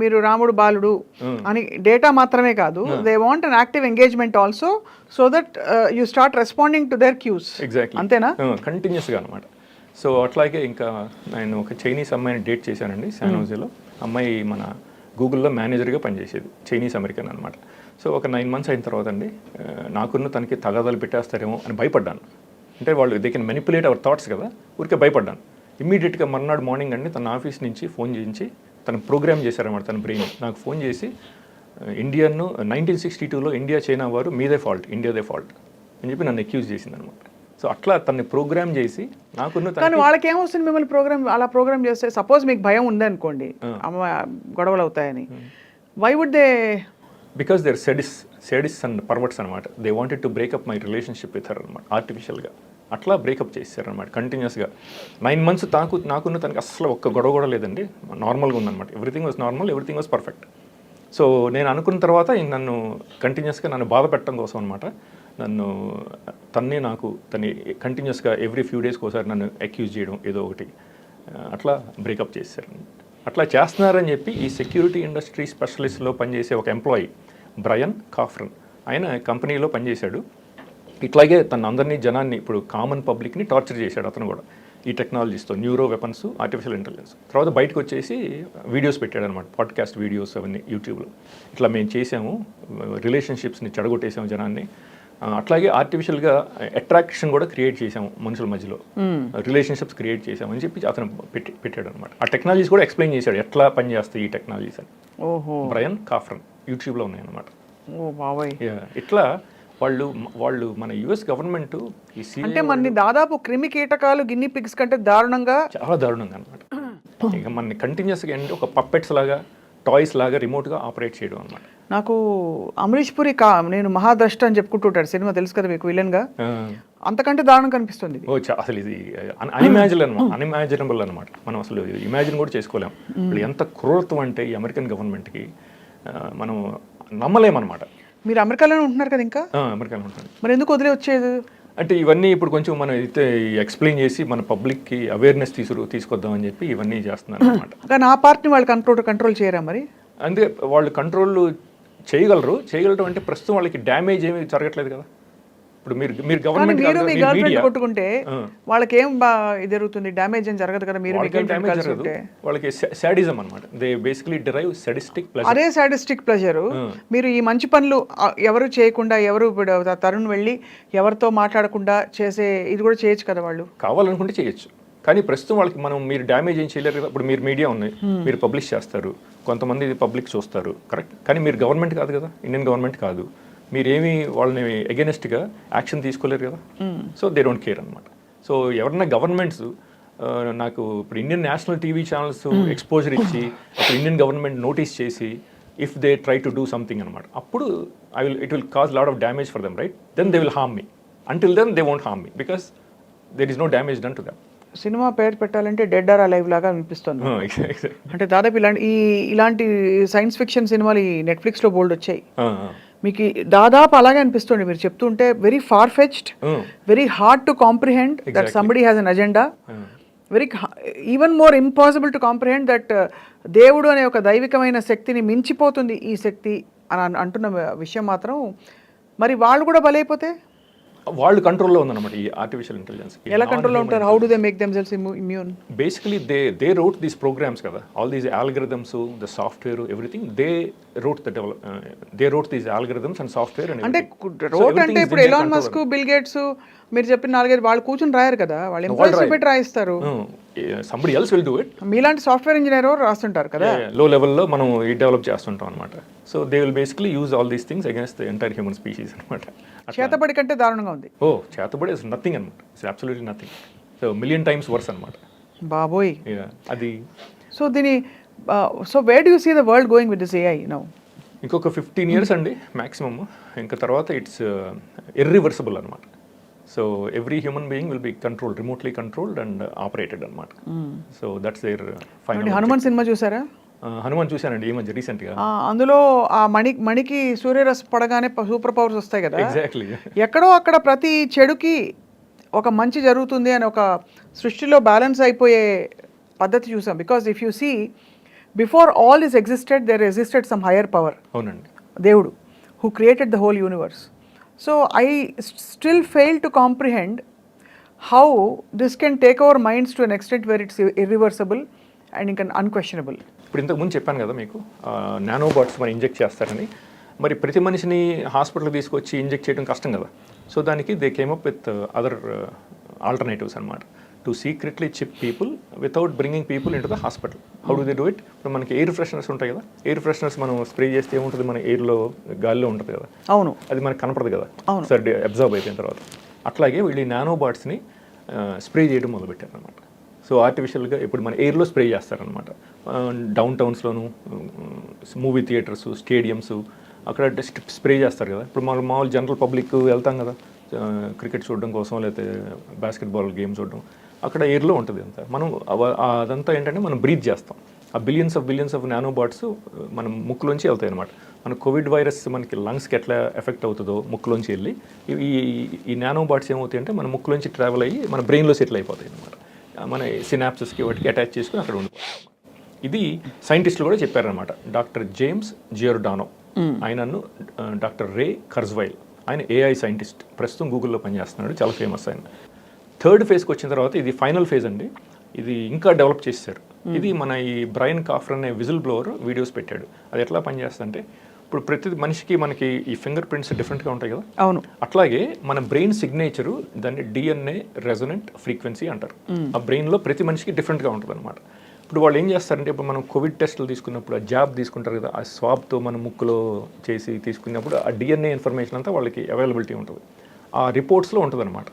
మీరు రాముడు బాలుడు అని డేటా మాత్రమే కాదు, they want an active engagement also, so that you start responding to their cues. Exactly, అంతేనా? కంటిన్యూస్గా అనమాట. సో అట్లాగే ఇంకా నేను ఒక చైనీస్ అమ్మాయిని డేట్ చేశానండి శానోజీలో. అమ్మాయి మన గూగుల్లో మేనేజర్గా పనిచేసేది, చైనీస్ అమెరికన్ అనమాట. సో ఒక 9 months అయిన తర్వాత అండి నాకున్న తనకి తగాదాలు పెట్టేస్తారేమో అని భయపడ్డాను. అంటే వాళ్ళు they can manipulate our thoughts కదా, ఊరికే భయపడ్డాను. ఇమ్మీడియట్గా మర్నాడు మార్నింగ్ అండి తన ఆఫీస్ నుంచి ఫోన్ చేయించి తను ప్రోగ్రామ్ చేశారన్నమాట. తన బ్రెయిన్ నాకు ఫోన్ చేసి, ఇండియాను 1962లో ఇండియా చైనా వారు మీదే ఫాల్ట్, ఇండియాదే ఫాల్ట్ అని చెప్పి నన్ను అక్యూజ్ చేసింది అనమాట. సో అట్లా తనని ప్రోగ్రామ్ చేసి నాకున్న. కానీ వాళ్ళకి ఏమొస్తుంది మిమ్మల్ని ప్రోగ్రామ్ చేస్తే? సపోజ్ మీకు భయం ఉందనుకోండి గొడవలు అవుతాయని, why would they? Because they are sadists and perverts అనమాట. They wanted to break up my relationship with her అనమాట, ఆర్టిఫిషియల్గా అట్లా బ్రేకప్ చేశారనమాట కంటిన్యూస్గా. 9 months నాకున్న తనకి అసలు ఒక్క గొడవ కూడా లేదండి, నార్మల్గా ఉందన్నమాట. Everything was normal, everything was perfect. So నేను అనుకున్న తర్వాత నన్ను కంటిన్యూస్గా నన్ను బాధ పెట్టడం కోసం అనమాట, తన్ని కంటిన్యూస్గా ఎవ్రీ ఫ్యూ డేస్కి ఒకసారి నన్ను అక్యూజ్ చేయడం ఏదో ఒకటి, అట్లా బ్రేకప్ చేశారు. అట్లా చేస్తున్నారని చెప్పి ఈ సెక్యూరిటీ ఇండస్ట్రీ స్పెషలిస్ట్లో పనిచేసే ఒక ఎంప్లాయీ బ్రయన్ కాఫ్రన్, ఆయన కంపెనీలో పనిచేశాడు. ఇట్లాగే అందరినీ జనాన్ని, ఇప్పుడు కామన్ పబ్లిక్ని టార్చర్ చేశాడు అతను కూడా ఈ టెక్నాలజీస్తో, న్యూరో వెపన్స్, ఆర్టిఫిషియల్ ఇంటెలిజెన్స్. తర్వాత బయటకు వచ్చేసి వీడియోస్ పెట్టాడు అనమాట, పాడ్కాస్ట్ వీడియోస్ అవన్నీ యూట్యూబ్లో. ఇట్లా మేము చేసాము, రిలేషన్షిప్స్ని చెడగొట్టేసాము జనాన్ని, అట్లాగే ఆర్టిఫిషియల్గా అట్రాక్షన్ కూడా క్రియేట్ చేసాము మనుషుల మధ్యలో, రిలేషన్షిప్స్ క్రియేట్ చేసాము అని చెప్పి అతను పెట్టాడు అనమాట. ఆ టెక్నాలజీస్ కూడా ఎక్స్ప్లెయిన్ చేశాడు ఎట్లా పనిచేస్తాయి ఈ టెక్నాలజీస్ అని. బ్రయన్ కాఫ్రన్ యూట్యూబ్లో ఉన్నాయన్నమాట. ఇట్లా వాళ్ళు మన యుఎస్ గవర్నమెంట్ అంటే మన దాదాపు క్రిమి కీటకాలు గిన్ని పిగ్స్ కంటే దారుణంగా, చాలా దారుణంగా అనమాట. ఇక మన కంటిన్యూస్గా ఏంటంటే ఒక పప్పెట్స్ లాగా టాయ్స్ లాగా రిమోట్గా ఆపరేట్ చేయడం అనమాట. నాకు అమరీష్ పురి నేను మహాద్రష్ట అని చెప్పుకుంటుంటాడు, సినిమా తెలుసు కదా మీకు, విలన్గా. అంతకంటే దారుణం కనిపిస్తుంది ఇది. అసలు ఇది అన్ఇమాజినబుల్ అనమాట. మనం అసలు ఇమాజిన్ కూడా చేసుకోలేం. ఇప్పుడు ఎంత క్రూరత్వం అంటే ఈ అమెరికన్ గవర్నమెంట్కి మనం నమ్మలేమన్నమాట. మీరు అమెరికాలోనే ఉంటున్నారు కదా ఇంకా? అమెరికాలో ఉంటాను. మరి ఎందుకు వదిలే వచ్చేది? అంటే ఇవన్నీ ఇప్పుడు కొంచెం మనం అయితే ఎక్స్ప్లెయిన్ చేసి మన పబ్లిక్కి అవేర్నెస్ తీసుకొద్దామని చెప్పి ఇవన్నీ చేస్తున్నారు అనమాట. కానీ ఆ పార్ట్ని వాళ్ళు కంట్రోల్ చేయరా మరి? అందుకే వాళ్ళు కంట్రోల్ చేయగలరు అంటే ప్రస్తుతం వాళ్ళకి డ్యామేజ్ ఏమీ జరగట్లేదు కదా. ఇప్పుడు మీరు గవర్నమెంట్ మీ గర్ల్ఫ్రెండ్ కొట్టుకుంటే వాళ్ళకి ఏం జరుగుతుంది? డ్యామేజ్ ఏం జరగదు కదా. మీరు వాళ్ళకి సాడిజం అన్నమాట. They basically derive sadistic pleasure. అదే సాడిస్టిక్ ప్లెజర్. మీరు ఈ మంచి పనులు ఎవరు చేయకుండా, ఎవరు తరుణ్ వెళ్ళి ఎవరితో మాట్లాడకుండా చేసే ఇది కూడా చేయొచ్చు కదా. వాళ్ళు కావాలనుకుంటే చేయొచ్చు, కానీ ప్రస్తుతం వాళ్ళకి మీరు డ్యామేజ్ ఏం చేయలేరు కదా. ఇప్పుడు మీరు మీడియా ఉన్నాయి, మీరు పబ్లిష్ చేస్తారు, కొంతమంది పబ్లిక్ చూస్తారు, కరెక్ట్. కానీ మీరు గవర్నమెంట్ కాదు కదా, ఇండియన్ గవర్నమెంట్ కాదు. మీరేమి వాళ్ళని అగెనెస్ట్గా యాక్షన్ తీసుకోలేరు కదా. సో దే డోంట్ కేర్ అనమాట. సో ఎవరన్నా గవర్నమెంట్స్ నాకు ఇప్పుడు Indian national TV channels exposure ఇచ్చి అప్పుడు ఇండియన్ గవర్నమెంట్ నోటీస్ చేసి if they try to do something అనమాట, అప్పుడు it will cause lot of damage for them, right. Then they will harm me. Until then they won't harm me because there is no damage done to them. సినిమా పేరు పెట్టాలంటే dead or alive లాగా అనిపిస్తుంది. అంటే దాదాపు ఇలాంటి science fiction సినిమాలు ఈ నెట్ఫ్లిక్స్లో బోల్డ్ వచ్చాయి. మీకు దాదాపు అలాగే అనిపిస్తుంది మీరు చెప్తుంటే. Very far fetched, very hard to comprehend that somebody has an agenda, very even more impossible to comprehend that దేవుడు అనే ఒక దైవికమైన శక్తిని మించిపోతుంది ఈ శక్తి అని అంటున్న విషయం మాత్రం. మరి వాళ్ళు కూడా బలైపోతే వాళ్ళు కంట్రోల్లో ఉందన్నమాట ఈ ఆర్టిఫిషియల్ ఇంటెలిజెన్స్. ఎలా కంట్రోల్లో ఉంటారు? How do they make themselves immune? Basically they wrote these programs కదా, all these algorithms, the software, everything they wrote these algorithms and software. అంటే రోట్ అంటే ఇప్పుడు ఎలాన్ మస్క్, బిల్ గేట్స్ మీరు చెప్పిన 4-5 వాళ్ళు కూర్చొని రాయరు కదా, వాళ్ళు ఎంప్లాయీస్ పెట్టి రాయిస్తారు. Somebody else will do it. మీలాంటి సాఫ్ట్వేర్ ఇంజనీర్ రాస్తుంటారు కదా, లో లెవెల్లో మనం ఈ డెవలప్ చేస్తుంటాం అనమాట. So they will basically use all these things against the entire human species అనమాట. చేతబడి కంటే దారుణంగా ఉంది. చేతబడి ఇస్ నథింగ్ అనమాట. It's absolutely nothing. So million times worse అనమాట బాబోయ్ అది. So where do you see the world going with this AI now? ఇంకొక 15 years అండి మ్యాక్సిమమ్. ఇంకా తర్వాత ఇట్స్ ఇర్రివర్సిబుల్ అనమాట. So every human being will be remotely controlled and operated అనమాట. So that's their final. Hanuman cinema చూసారా? హనుమాన్ చూశానండి ఈ మధ్య రీసెంట్గా. అందులో ఆ మణికి సూర్యరశ్మి పడగానే సూపర్ పవర్స్ వస్తాయి కదా. ఎగ్జాక్ట్లీ. ఎక్కడో అక్కడ ప్రతి చెడుకి ఒక మంచి జరుగుతుంది అని ఒక సృష్టిలో బ్యాలెన్స్ అయిపోయే పద్ధతి చూసాం. Because if you see before all is existed there existed some higher power. అవునండి. దేవుడు who created the whole universe. So I still fail to comprehend how this can take our minds to an extent where it's irreversible and ఇంకా unquestionable. ఇప్పుడు ఇంతకుముందు చెప్పాను కదా మీకు, nanobots మనం inject చేస్తారని. మరి ప్రతి మనిషిని హాస్పిటల్కి తీసుకొచ్చి ఇంజెక్ట్ చేయడం కష్టం కదా. సో దానికి they came up with other alternatives అనమాట. To secretly chip people without bringing people into the hospital. How do they do it? ఇప్పుడు మనకి ఎయిర్ ఫ్రెషనర్స్ ఉంటాయి కదా, ఎయిర్ ఫ్రెషనర్స్ మనం స్ప్రే చేస్తే ఏముంటుంది, మన ఎయిర్లో గాలిలో ఉంటుంది కదా. అవును. అది మనకు కనపడదు కదా సరే అబ్జర్వ్ అయిపోయిన తర్వాత. అట్లాగే వీళ్ళు ఈ నానోబాట్స్ని స్ప్రే చేయడం మొదలుపెట్టారు అనమాట. సో ఆర్టిఫిషియల్గా ఇప్పుడు మన ఎయిర్లో స్ప్రే చేస్తారనమాట. డౌన్ టౌన్స్లోను, మూవీ థియేటర్స్, స్టేడియమ్స్, అక్కడ స్ప్రే చేస్తారు కదా. ఇప్పుడు మనం మామూలు జనరల్ పబ్లిక్ వెళ్తాం కదా క్రికెట్ చూడడం కోసం, లేకపోతే బాస్కెట్బాల్ గేమ్ చూడడం, అక్కడ ఎయిర్లో ఉంటుంది అంతా. మనం అదంతా ఏంటంటే మనం బ్రీత్ చేస్తాం. ఆ బిలియన్స్ ఆఫ్ నానోబాట్స్ మనం ముక్కులోంచి వెళ్తాయి అనమాట. మన కోవిడ్ వైరస్ మనకి లంగ్స్కి ఎట్లా ఎఫెక్ట్ అవుతుందో ముక్కులోంచి వెళ్ళి, ఈ నానోబాట్స్ ఏమవుతాయి అంటే మన ముక్కులోంచి ట్రావెల్ అయ్యి మన బ్రెయిన్లో సెటిల్ అయిపోతాయి అనమాట. మన సినాప్సెస్కి వాటికి అటాచ్ చేసుకుని అక్కడ ఉండిపోతాం. ఇది సైంటిస్టులు కూడా చెప్పారనమాట. డాక్టర్ జేమ్స్ జియోర్డానో, ఆయనను డాక్టర్ రే కర్జ్వైల్, ఆయన ఏఐ సైంటిస్ట్, ప్రస్తుతం గూగుల్లో పనిచేస్తున్నాడు, చాలా ఫేమస్ ఆయన. 3rd ఫేజ్కి వచ్చిన తర్వాత ఇది ఫైనల్ ఫేజ్ అండి. ఇది ఇంకా డెవలప్ చేశారు. ఇది మన ఈ బ్రైన్ కాఫర్ అనే విజిల్ బ్లోవర్ వీడియోస్ పెట్టాడు. అది ఎట్లా పనిచేస్తుందంటే, ఇప్పుడు ప్రతి మనిషికి మనకి ఈ ఫింగర్ ప్రింట్స్ డిఫరెంట్గా ఉంటాయి కదా. అవును. అట్లాగే మన బ్రెయిన్ సిగ్నేచరు దాన్ని డిఎన్ఏ రెజొనెంట్ ఫ్రీక్వెన్సీ అంటారు. ఆ బ్రెయిన్లో ప్రతి మనిషికి డిఫరెంట్గా ఉంటుంది అనమాట. ఇప్పుడు వాళ్ళు ఏం చేస్తారంటే, ఇప్పుడు మనం కోవిడ్ టెస్టులు తీసుకున్నప్పుడు ఆ జాబ్ తీసుకుంటారు కదా, ఆ స్వాబ్తో మన ముక్కులో చేసి తీసుకున్నప్పుడు ఆ డిఎన్ఏ ఇన్ఫర్మేషన్ అంతా వాళ్ళకి అవైలబిలిటీ ఉంటుంది. ఆ రిపోర్ట్స్లో ఉంటుంది అనమాట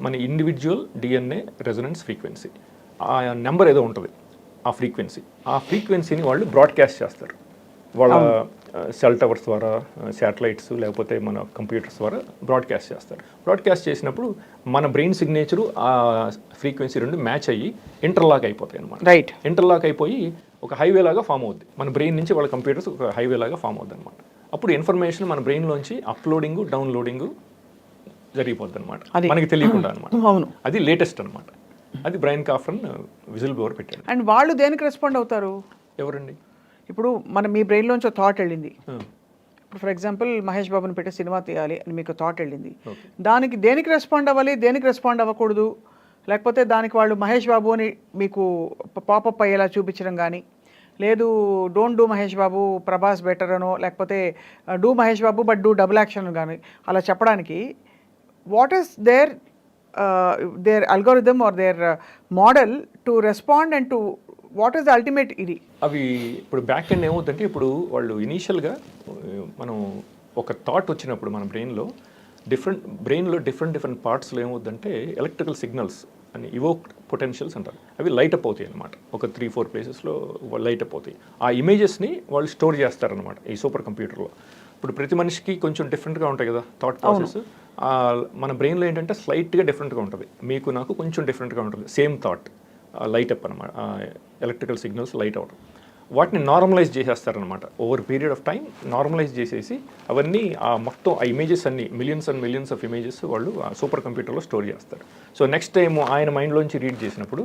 మన ఇండివిజువల్ డిఎన్ఏ రెజొనెన్స్ ఫ్రీక్వెన్సీ. ఆ నెంబర్ ఏదో ఉంటుంది, ఆ ఫ్రీక్వెన్సీని వాళ్ళు బ్రాడ్కాస్ట్ చేస్తారు వాళ్ళ సెల్ టవర్స్ ద్వారా, శాటిలైట్స్ లేకపోతే మన కంప్యూటర్స్ ద్వారా బ్రాడ్కాస్ట్ చేస్తారు. బ్రాడ్కాస్ట్ చేసినప్పుడు మన బ్రెయిన్ సిగ్నేచరు ఆ ఫ్రీక్వెన్సీ రెండు మ్యాచ్ అయ్యి ఇంటర్లాక్ అయిపోతాయి అనమాట. రైట్. ఇంటర్లాక్ అయిపోయి ఒక హైవే లాగా ఫామ్ అవుద్ది. మన బ్రెయిన్ నుంచి వాళ్ళ కంప్యూటర్స్ ఒక హైవే లాగా ఫామ్ అవుద్ది అనమాట. అప్పుడు ఇన్ఫర్మేషన్ మన బ్రెయిన్లోంచి అప్లోడింగ్ డౌన్లోడింగ్ జరిగిపోద్ది అనమాట, మనకి తెలియకుండా అనమాట. అవును, అది లేటెస్ట్ అనమాట. అది బ్రైన్ కాఫ్రన్ విజిల్ బ్లోవర్ పెట్టాడు. అండ్ వాళ్ళు దేనికి రెస్పాండ్ అవుతారు? ఎవరండి? ఇప్పుడు మీ బ్రెయిన్లోంచి ఒక థాట్ వెళ్ళింది. ఇప్పుడు ఫర్ ఎగ్జాంపుల్ మహేష్ బాబుని పెట్టి సినిమా తీయాలి అని మీకు థాట్ వెళ్ళింది. దానికి దేనికి రెస్పాండ్ అవ్వాలి, దేనికి రెస్పాండ్ అవ్వకూడదు, లేకపోతే దానికి వాళ్ళు మహేష్ బాబు అని మీకు పాపప్ అయ్యేలా చూపించడం కానీ, లేదు don't do Mahesh Babu, Prabhas better అనో, లేకపోతే do Mahesh Babu but do double action కానీ అలా చెప్పడానికి what is their algorithm or their model to respond and to what is the ultimate ఇది? అవి ఇప్పుడు బ్యాక్ ఎండ్ ఏమవుతుందంటే, ఇప్పుడు వాళ్ళు ఇనీషియల్గా మనం ఒక థాట్ వచ్చినప్పుడు మన బ్రెయిన్లో డిఫరెంట్ పార్ట్స్లో ఏమవుతుందంటే ఎలక్ట్రికల్ సిగ్నల్స్ అని ఇవోక్ పొటెన్షియల్స్ అంటారు. అవి లైట్ అప్ అవుతాయి అనమాట. ఒక 3-4 ప్లేసెస్లో లైట్ అప్ అవుతాయి. ఆ ఇమేజెస్ని వాళ్ళు స్టోర్ చేస్తారనమాట ఈ సూపర్ కంప్యూటర్లో. ఇప్పుడు ప్రతి మనిషికి కొంచెం డిఫరెంట్గా ఉంటాయి కదా థాట్ ప్రాసెస్. మన బ్రెయిన్లో ఏంటంటే స్లైట్గా డిఫరెంట్గా ఉంటుంది. మీకు నాకు కొంచెం డిఫరెంట్గా ఉంటుంది. సేమ్ థాట్ లైట్ అప్ అనమాట, ఎలక్ట్రికల్ సిగ్నల్స్ లైట్ అవడం. వాటిని నార్మలైజ్ చేసేస్తారనమాట. Over period of time normalise చేసేసి అవన్నీ మొత్తం ఆ ఇమేజెస్ అన్ని millions and millions of images వాళ్ళు ఆ సూపర్ కంప్యూటర్లో స్టోర్ చేస్తారు. సో నెక్స్ట్ టైం ఆయన మైండ్లోంచి రీడ్ చేసినప్పుడు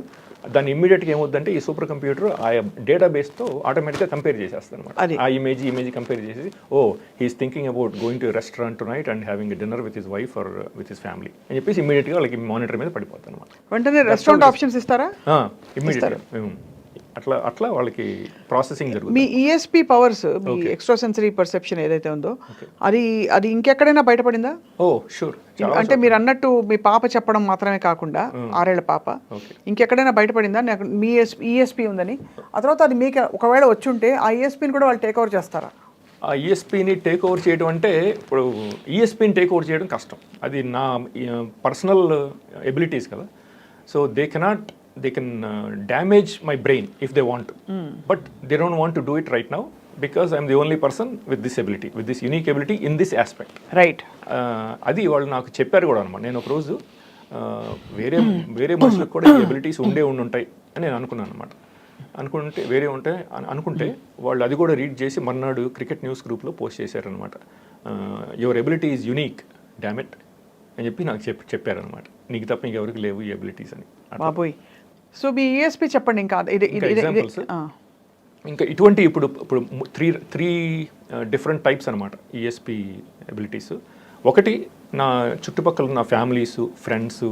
దాన్ని ఇమ్మీడియట్గా ఏమవుతుందంటే ఈ సూపర్ కంప్యూటర్ ఆ డేటాబేస్తో ఆటోమేటిక్గా కంపేర్ చేసేస్తారు అనమాట. ఆ ఇమేజ్ కంపేర్ చేసి, oh he's thinking about going to restaurant tonight and having a dinner with his wife or with his family అని చెప్పేసి ఇమీడియట్గా వాళ్ళకి మానిటర్ మీద పడిపోతుంది అనమాట. వెంటనే రెస్టారెంట్ ఆప్షన్స్ ఇస్తారా? ఇమీడియట్గా అట్లా వాళ్ళకి ప్రాసెసింగ్ జరుగుతుంది. మీ ఈఎస్పీ పవర్స్, మీ ఎక్స్ట్రా సెన్సరీ పర్సెప్షన్ ఏదైతే ఉందో అది ఇంకెక్కడైనా బయటపడిందా? ఓ షూర్. అంటే మీరు అన్నట్టు మీ పాప చెప్పడం మాత్రమే కాకుండా 6 ఏళ్ల పాప ఇంకెక్కడైనా బయటపడిందా నాకు మీ ఈఎస్పీ ఉందని? ఆ తర్వాత అది మీకు ఒకవేళ వచ్చి ఉంటే ఆ ఈఎస్పీని కూడా వాళ్ళు టేక్ ఓవర్ చేస్తారా? ఆ ఈఎస్పీని టేక్ ఓవర్ చేయడం అంటే, ఇప్పుడు ఈఎస్పీని టేక్ ఓవర్ చేయడం కష్టం. అది నా పర్సనల్ ఎబిలిటీస్ కదా. So they can damage my brain if they want to, but they don't want to do it right now because I'm the only person with this ability, with this unique ability in this aspect. Right. అది వాళ్ళు నాకు చెప్పారు కూడా అనమాట. నేను ఒకరోజు వేరే మనుషులకు కూడా ఈ ఎబిలిటీస్ ఉంటాయి అని నేను అనుకున్నాను అనమాట. అనుకుంటే వాళ్ళు అది కూడా రీడ్ చేసి మర్నాడు క్రికెట్ న్యూస్ గ్రూప్లో పోస్ట్ చేశారనమాట. యువర్ ఎబిలిటీ ఈజ్ యునీక్ డామెట్ అని చెప్పి నాకు చెప్పారనమాట. నీకు తప్ప ఇంకెవరికి లేవు ఈ ఎబిలిటీస్ అని. బాబోయ్. సో మీ ఈఎస్పీ చెప్పండి. ఇంకా ఇటువంటి ఇప్పుడు త్రీ డిఫరెంట్ టైప్స్ అనమాట ఈఎస్పీ ఎబిలిటీస్. ఒకటి, నా చుట్టుపక్కల నా ఫ్యామిలీస్, ఫ్రెండ్స్,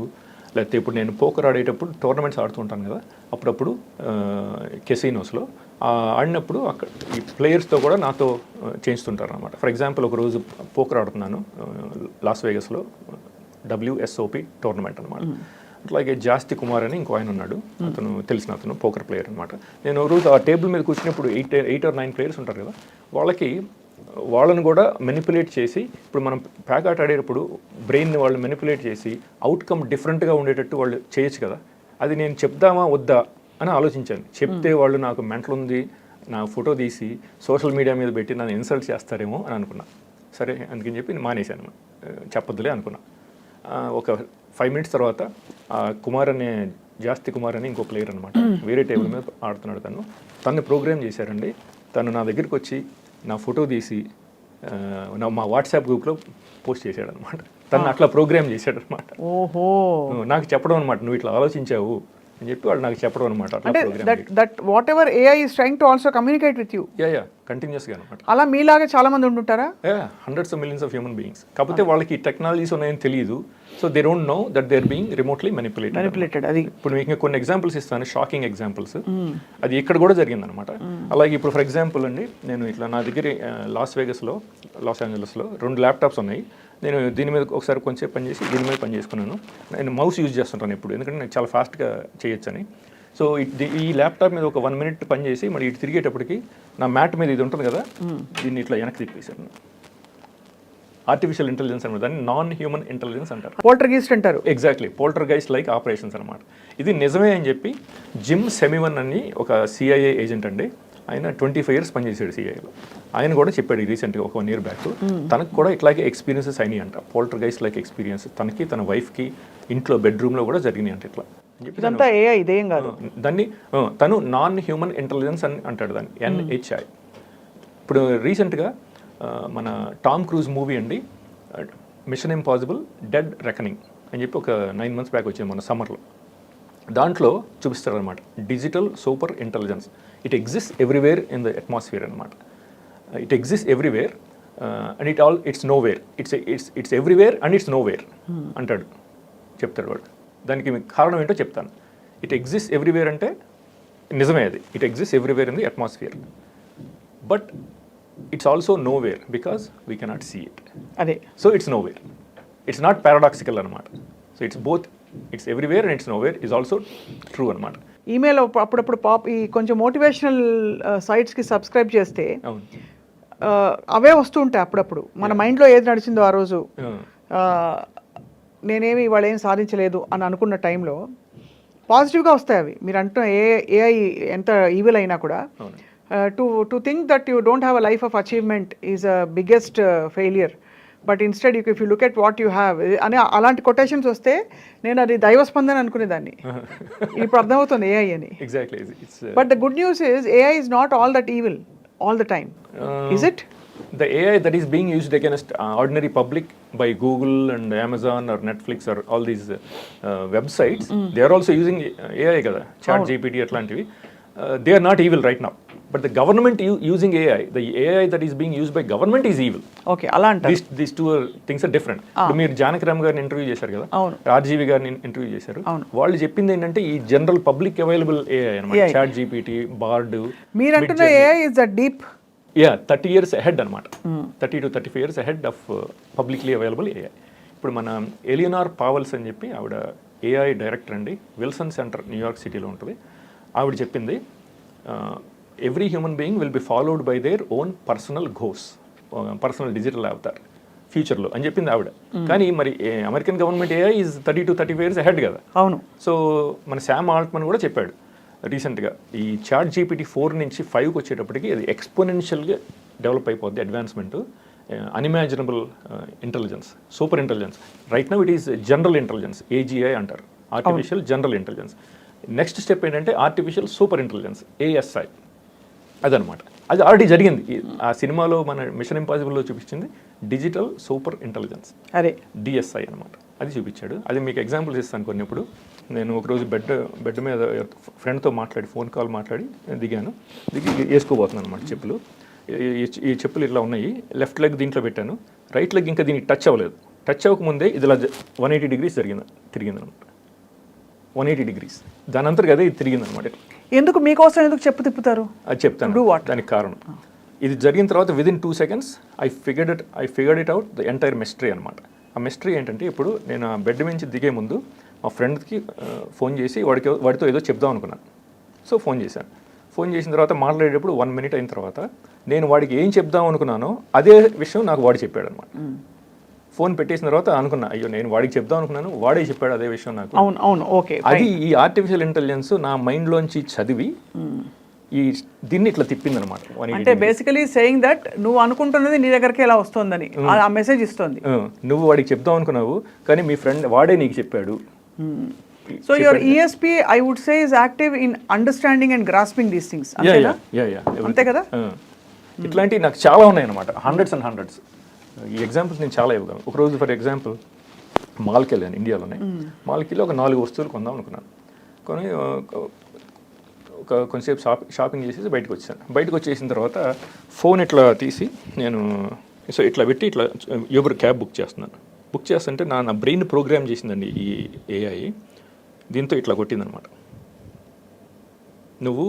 లేకపోతే ఇప్పుడు నేను పోకర్ ఆడేటప్పుడు టోర్నమెంట్స్ ఆడుతుంటాను కదా, అప్పుడప్పుడు కెసినోస్లో ఆడినప్పుడు అక్కడ ఈ ప్లేయర్స్తో కూడా నాతో చేయిస్తుంటారు అనమాట. ఫర్ ఎగ్జాంపుల్ ఒకరోజు పోకర్ ఆడుతున్నాను లాస్ వేగస్లో, WSOP టోర్నమెంట్ అనమాట. అట్లాగే జాస్తి కుమార్ అని ఇంకో ఆయన ఉన్నాడు, తెలిసిన అతను పోకర్ ప్లేయర్ అనమాట. నేను రోజు ఆ టేబుల్ మీద కూర్చున్నప్పుడు 8 or 9 ప్లేయర్స్ ఉంటారు కదా, వాళ్ళని కూడా మెనిపులేట్ చేసి, ఇప్పుడు మనం ప్యాక్ ఆట ఆడేటప్పుడు బ్రెయిన్ని వాళ్ళు మెనిపులేట్ చేసి అవుట్కమ్ డిఫరెంట్గా ఉండేటట్టు వాళ్ళు చేయొచ్చు కదా. అది నేను చెప్దామా వద్దా అని ఆలోచించాను. చెప్తే వాళ్ళు నాకు మెంటల్ ఉంది, నా ఫోటో తీసి సోషల్ మీడియా మీద పెట్టి నన్ను ఇన్సల్ట్ చేస్తారేమో అని అనుకున్నా. సరే అందుకని చెప్పి మానేశాను, చెప్పొద్దులే అనుకున్నా. ఒక 5 minutes తర్వాత జాస్తి కుమార్ అని ఇంకో ప్లేయర్ అనమాట, వేరే టేబుల్ మీద ఆడుతున్నాడు. తను ప్రోగ్రామ్ చేశారండి. తను నా దగ్గరికి వచ్చి నా ఫోటో తీసి మా వాట్సాప్ గ్రూప్లో పోస్ట్ చేశాడు అనమాట. తను అట్లా ప్రోగ్రామ్ చేశాడు అనమాట. ఓహో. నాకు చెప్పడం అనమాట, నువ్వు ఇట్లా ఆలోచించావు అని చెప్పి వాళ్ళు నాకు చెప్పడం అనమాట. That what ever AI is trying to also communicate with you. కంటిన్యూస్గా అనమాట. అలా మీలాగా చాలా మంది ఉంటుంటారా? hundreds of millions of human beings. కాకపోతే వాళ్ళకి టెక్నాలజీస్ ఉన్నాయని తెలియదు. So they don't know that they are being remotely manipulated. అది ఇప్పుడు మీకు కొన్ని ఎగ్జాంపుల్స్ ఇస్తాను, షాకింగ్ ఎగ్జాంపుల్స్. అది ఇక్కడ కూడా జరిగిందనమాట. అలాగే ఇప్పుడు ఫర్ ఎగ్జాంపుల్ అండి, నేను ఇట్లా నా దగ్గర లాస్ ఏంజలస్లో 2 ల్యాప్టాప్స్ ఉన్నాయి. నేను దీని మీద ఒకసారి కొంచెం పని చేసి దీని మీద పని చేసుకున్నాను. నేను మౌస్ యూజ్ చేస్తుంటాను ఇప్పుడు, ఎందుకంటే నేను చాలా ఫాస్ట్గా చేయొచ్చని. సో ఈ ల్యాప్టాప్ మీద ఒక 1 minute పని చేసి మరి ఇటు తిరిగేటప్పటికి నా మ్యాట్ మీద ఇది ఉంటుంది కదా, దీన్ని ఇట్లా వెనక్కి తిప్పేశాను. ఆర్టిఫిషియల్ ఇంటెలిజెన్స్ అనమాట, దాన్ని నాన్ హ్యూమన్ ఇంటెలిజెన్స్ అంటారు. పోల్టర్గైస్ట్ అంటారు. ఎగ్జాక్ట్లీ, పోల్టర్గైస్ట్ లైక్ ఆపరేషన్స్ అనమాట. ఇది నిజమే అని చెప్పి జిమ్ సెమివన్ అని ఒక CIA ఏజెంట్ అండి, ఆయన 25 years పనిచేశాడు సిఐలో. ఆయన కూడా చెప్పాడు రీసెంట్గా ఒక 1 year బ్యాక్ తనకు కూడా ఇట్లాగే ఎక్స్పీరియన్సెస్ అయినాయి అంట, పోల్టర్గైస్ట్ లైక్ ఎక్స్పీరియన్స్ తనకి తన వైఫ్కి ఇంట్లో బెడ్రూమ్లో కూడా జరిగినాయి అంట. ఇట్లా ఇదంతా ఏఐ ఇదేం కాదు. దాన్ని తను నాన్ హ్యూమన్ ఇంటెలిజెన్స్ అని అంటాడు దాన్ని, NHI. ఇప్పుడు రీసెంట్గా మన టామ్ క్రూజ్ మూవీ అండి, మిషన్ ఇంపాసిబుల్ డెడ్ రెకనింగ్ అని చెప్పి ఒక 9 months బ్యాక్ వచ్చింది మన సమ్మర్లో. దాంట్లో చూపిస్తారు అనమాట digital super intelligence. It exist everywhere in the atmosphere అనమాట. It exist everywhere and it's nowhere. It's everywhere and it's nowhere అంటాడు, చెప్తాడు వాడు. దానికి మీకు కారణం ఏంటో చెప్తాను. ఇట్ ఎగ్జిస్ట్ ఎవ్రీవేర్ అంటే నిజమే అది, it exist everywhere in the atmosphere, but it's also nowhere because we cannot see it. అదే, so it's nowhere, it's not paradoxical అనమాట. So it's both, it's everywhere and it's nowhere is also true అనమాట. Email అప్పుడప్పుడు ఈ కొంచెం motivational సైట్స్కి subscribe చేస్తే అవును, అవే వస్తూ ఉంటాయి అప్పుడప్పుడు. మన మైండ్లో ఏది నడిచిందో ఆ రోజు, నేనేమి ఇవాళ ఏం సాధించలేదు అని అనుకున్న టైంలో పాజిటివ్గా వస్తాయి అవి. మీరు అంటున్న ఏఐ ఎంత ఈవిల్ అయినా కూడా to think that you don't have a life of achievement is a biggest failure, but instead if you look at what you have అని అలాంటి కొటేషన్స్ వస్తే నేను అది దైవస్పందన అనుకునేదాన్ని. ఇప్పుడు అర్థమవుతుంది ఏఐ అని. Exactly. But the good news is AI is not all that evil all the time. Is it? The AI that is being used against ordinary public by Google and Amazon or Netflix or all these websites, they are also using AI kada, ChatGPT atlantivi. They are not evil right now, but the government using AI, the AI that is being used by government is evil. Okay, ala anta these two things are different. ఇప్పుడు మీరు జానకిరామ్ గారిని interview చేశారు కదా, రాజీవి గారిని interview చేశారు. వాళ్ళు చెప్పింది ఏంటంటే ఈ జనరల్ పబ్లిక్ అవైలబుల్ AI అన్నమాట, ChatGPT, Bard. మీరు అంటున్న AI is a deep 30 years ahead అనమాట, 30 to 35 years ahead of publicly available AI. ఇప్పుడు మన ఎలియనార్ పావల్స్ అని చెప్పి ఆవిడ AI డైరెక్టర్ అండి, విల్సన్ సెంటర్ న్యూయార్క్ సిటీలో ఉంటుంది. ఆవిడ చెప్పింది every human being will be followed by their own personal goes, personal digital Avatar ఫ్యూచర్లో అని చెప్పింది ఆవిడ. కానీ మరి American government AI is 30 to 35 years ahead కదా. అవును. సో మన శామ్ ఆల్ట్మన్ కూడా చెప్పాడు రీసెంట్గా, ఈ ChatGPT 4 నుంచి 5కి వచ్చేటప్పటికి అది ఎక్స్పోనెన్షియల్గా డెవలప్ అయిపోద్ది, advancement, unimaginable intelligence, super intelligence. Right now it is general intelligence, AGI అంటారు, artificial general intelligence. Next step ఏంటంటే ఆర్టిఫిషియల్ సూపర్ ఇంటెలిజెన్స్, ASI. అదనమాట, అది ఆల్రెడీ జరిగింది. ఆ సినిమాలో మన మిషన్ ఇంపాసిబుల్లో చూపించింది డిజిటల్ సూపర్ ఇంటెలిజెన్స్, అదే DSI అనమాట, అది చూపించాడు. అది మీకు ఎగ్జాంపుల్స్ ఇస్తాను కొన్ని. ఇప్పుడు నేను ఒకరోజు బెడ్ మీద ఫ్రెండ్తో మాట్లాడి, ఫోన్ కాల్ మాట్లాడి దిగి వేసుకోబోతున్నాను అనమాట చెప్పులు. ఈ చెప్పులు ఇట్లా ఉన్నాయి, లెఫ్ట్ లెగ్ దీంట్లో పెట్టాను, రైట్ లెగ్ ఇంకా దీనికి టచ్ అవ్వలేదు. టచ్ అవ్వకముందే ఇది ఇలా 180 degrees తిరిగింది అనమాట, 180 degrees. దాని అంతా కదా ఇది తిరిగింది అనమాట. ఎందుకు మీకోసం ఎందుకు చెప్పు తిప్పుతారు అది చెప్తాను, దానికి కారణం. ఇది జరిగిన తర్వాత within 2 seconds I figured it out the entire mystery అనమాట. ఆ మిస్టరీ ఏంటంటే, ఇప్పుడు నేను ఆ బెడ్ నుంచి దిగే ముందు మా ఫ్రెండ్కి ఫోన్ చేసి వాడితో ఏదో చెప్దాం అనుకున్నాను. సో ఫోన్ చేశాను. ఫోన్ చేసిన తర్వాత మాట్లాడేటప్పుడు 1 minute అయిన తర్వాత నేను వాడికి ఏం చెప్దాం అనుకున్నానో అదే విషయం నాకు వాడు చెప్పాడు అనమాట. ఫోన్ పెట్టేసిన తర్వాత అనుకున్నా, అయ్యో నేను వాడికి చెప్దాం అనుకున్నాను, వాడే చెప్పాడు అదే విషయం నాకు. అవును, ఓకే. అది ఈ ఆర్టిఫిషియల్ ఇంటెలిజెన్స్ నా మైండ్లోంచి చదివి దీన్ని ఇట్లా తిప్పింది అనమాట. అంటే బేసికలీ సేయింగ్ దట్ నువ్వు అనుకుంటున్నది నీ దగ్గరికి ఎలా వస్తుందని ఆ మెసేజ్ ఇస్తుంది. నువ్వు వాడికి చెప్దాం అనుకున్నావు కానీ మీ ఫ్రెండ్ వాడే నీకు చెప్పాడు. So your ESP I would say is active in understanding and grasping these things. అంతే కదా. ఇట్లాంటివి నాకు చాలా ఉన్నాయి అనమాట, హండ్రెడ్స్ అండ్ హండ్రెడ్స్. ఈ ఎగ్జాంపుల్స్ నేను చాలా ఇవ్వగలను. ఒకరోజు ఫర్ ఎగ్జాంపుల్ మాల్కి వెళ్ళాను, ఇండియాలోనే. మాల్కి వెళ్ళి ఒక 4 వస్తువులు కొందాం అనుకున్నాను. కొని కొంచెంసేపు షాపింగ్ చేసేసి బయటకు వచ్చాను. బయటకు వచ్చేసిన తర్వాత ఫోన్ ఇట్లా తీసి నేను ఇట్లా పెట్టి ఇట్లా యూబర్ క్యాబ్ బుక్ చేస్తున్నాను. బుక్ చేస్తుంటే నా బ్రెయిన్ ప్రోగ్రామ్ చేసిందండి ఈ AI. దీంతో ఇట్లా కొట్టిందనమాట, నువ్వు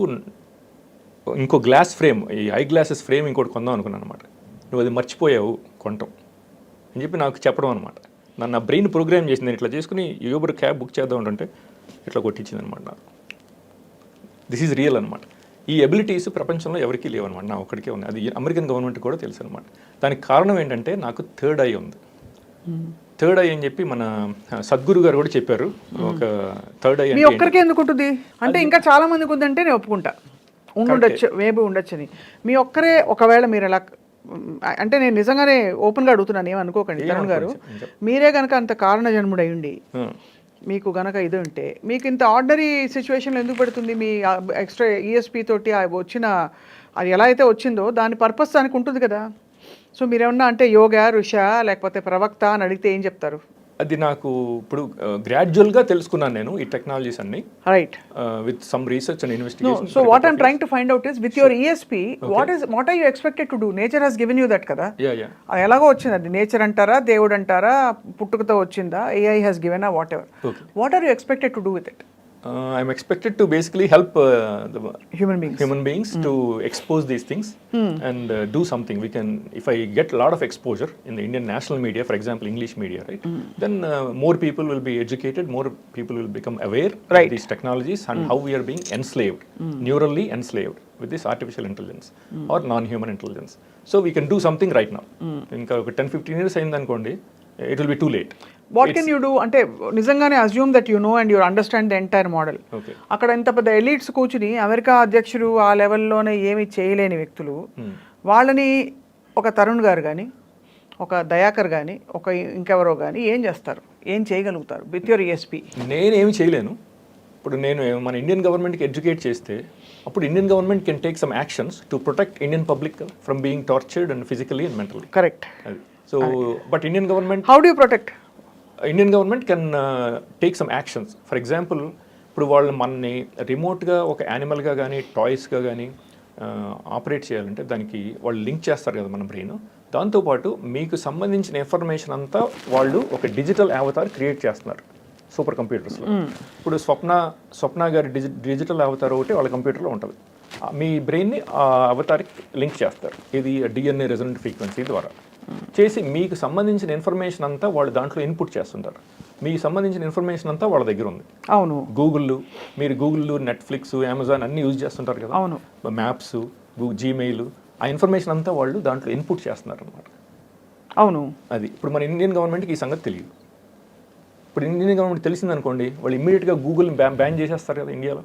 ఇంకో గ్లాస్ ఫ్రేమ్, ఈ ఐ గ్లాసెస్ ఫ్రేమ్ ఇంకోటి కొందాం అనుకున్నాను అనమాట, నువ్వు అది మర్చిపోయావు కొనటం అని చెప్పి నాకు చెప్పడం అనమాట. నా బ్రెయిన్ ప్రోగ్రామ్ చేసింది. నేను ఇట్లా చేసుకుని యూబర్ క్యాబ్ బుక్ చేద్దాం అంటే ఇట్లా కొట్టించింది అనమాట నాకు. దిస్ ఈజ్ రియల్ అనమాట. ఈ ఎబిలిటీస్ ప్రపంచంలో ఎవరికీ లేవన్నమాట, నా ఒక్కడికే ఉన్నాయి. అది అమెరికన్ గవర్నమెంట్ కూడా తెలుసు అనమాట. దానికి కారణం ఏంటంటే నాకు థర్డ్ ఐ ఉంది. థర్డ్ ఐ అని చెప్పి మన సద్గురు గారు కూడా చెప్పారు. ఒక థర్డ్ ఐ ఒక్కరికే ఎందుకు ఉంటుంది అంటే ఇంకా చాలా మందికి ఉందంటే నేను ఒప్పుకుంటా. ఉండొచ్చు, మేబీ ఉండొచ్చని. మీ ఒక్కరే ఒకవేళ మీరు ఎలా, అంటే నేను నిజంగానే ఓపెన్గా అడుగుతున్నాను, ఏమనుకోకండి తరుణ్ గారు, మీరే కనుక అంత కారణ జన్ముడై ఉండి మీకు గనక ఇది ఉంటే మీకు ఇంత ఆర్డినరీ సిచ్యువేషన్లో ఎందుకు పెడుతుంది? మీ ఎక్స్ట్రా ఈఎస్పీ తోటి వచ్చిన అది ఎలా అయితే వచ్చిందో దాని పర్పస్ దానికి ఉంటుంది కదా. సో మీరేమన్నా అంటే యోగా ఋష లేకపోతే ప్రవక్త అని అడిగితే ఏం చెప్తారు? అది నాకు ఇప్పుడు గ్రాడ్యువల్గా తెలుసుకున్నాను నేను ఈ టెక్నాలజీస్ అన్ని, right, with some research and investigation. So what I'm trying to find out is with your ESP what are you expected to do? Nature has given you that కదా. అది ఎలాగో వచ్చింది, అది నేచర్ అంటారా, దేవుడు అంటారా, పుట్టుకతో వచ్చిందా, AI has given whatever, what are you expected to do with it? I'm expected to basically help the human beings to expose these things and do something. We can, if I get a lot of exposure in the Indian national media, for example English media, right, then more people will be educated, more people will become aware of these technologies and how we are being enslaved, neurally enslaved with this artificial intelligence or non-human intelligence. So we can do something right now. Inka 10-15 years ayindi anukondi, it will be too late. What can you do అంటే నిజంగానే assume that you know and you understand the entire model. అక్కడ ఇంత పెద్ద elites కూర్చుని America అధ్యక్షుడు ఆ లెవెల్లోనే ఏమి చేయలేని వ్యక్తులు, వాళ్ళని ఒక తరుణ్ గారు కానీ ఒక దయాకర్ కానీ ఒక ఇంకెవరో కానీ ఏం చేస్తారు, ఏం చేయగలుగుతారు విత్ యువర్ ఈఎస్పీ? నేనేమి చేయలేను. ఇప్పుడు నేను మన ఇండియన్ గవర్నమెంట్కి ఎడ్యుకేట్ చేస్తే అప్పుడు Indian government can take some actions to protect Indian public from being tortured and physically and mentally. Correct. So but Indian government, how do you protect? Indian government can take some actions. For example ఇప్పుడు వాళ్ళు మనని రిమోట్గా ఒక యానిమల్గా కానీ టాయ్స్గా కానీ operate చేయాలంటే దానికి వాళ్ళు లింక్ చేస్తారు కదా మన బ్రెయిన్. దాంతోపాటు మీకు సంబంధించిన ఇన్ఫర్మేషన్ అంతా వాళ్ళు ఒక డిజిటల్ అవతార్ క్రియేట్ చేస్తున్నారు సూపర్ కంప్యూటర్స్లో. ఇప్పుడు స్వప్న గారి డిజిటల్ అవతార్ ఒకటి వాళ్ళ కంప్యూటర్లో ఉంటుంది. మీ బ్రెయిన్ని ఆ అవతార్కి లింక్ చేస్తారు, ఇది డిఎన్ఏ రెజొనెంట్ ఫ్రీక్వెన్సీ ద్వారా చేసి మీకు సంబంధించిన ఇన్ఫర్మేషన్ అంతా వాళ్ళు దాంట్లో ఇన్పుట్ చేస్తుంటారు. మీకు సంబంధించిన ఇన్ఫర్మేషన్ అంతా వాళ్ళ దగ్గర ఉంది. అవును. మీరు గూగుల్, నెట్ఫ్లిక్స్, అమెజాన్ అన్ని యూజ్ చేస్తుంటారు కదా. అవును. మ్యాప్స్, జీమెయిల్, ఆ ఇన్ఫర్మేషన్ అంతా వాళ్ళు దాంట్లో ఇన్పుట్ చేస్తున్నారు అనమాట. అవును. అది ఇప్పుడు మన ఇండియన్ గవర్నమెంట్కి ఈ సంగతి తెలియదు. ఇప్పుడు ఇండియన్ గవర్నమెంట్ తెలిసిందనుకోండి, వాళ్ళు ఇమ్మీడియట్గా గూగుల్ బ్యాన్ చేసేస్తారు కదా ఇండియాలో.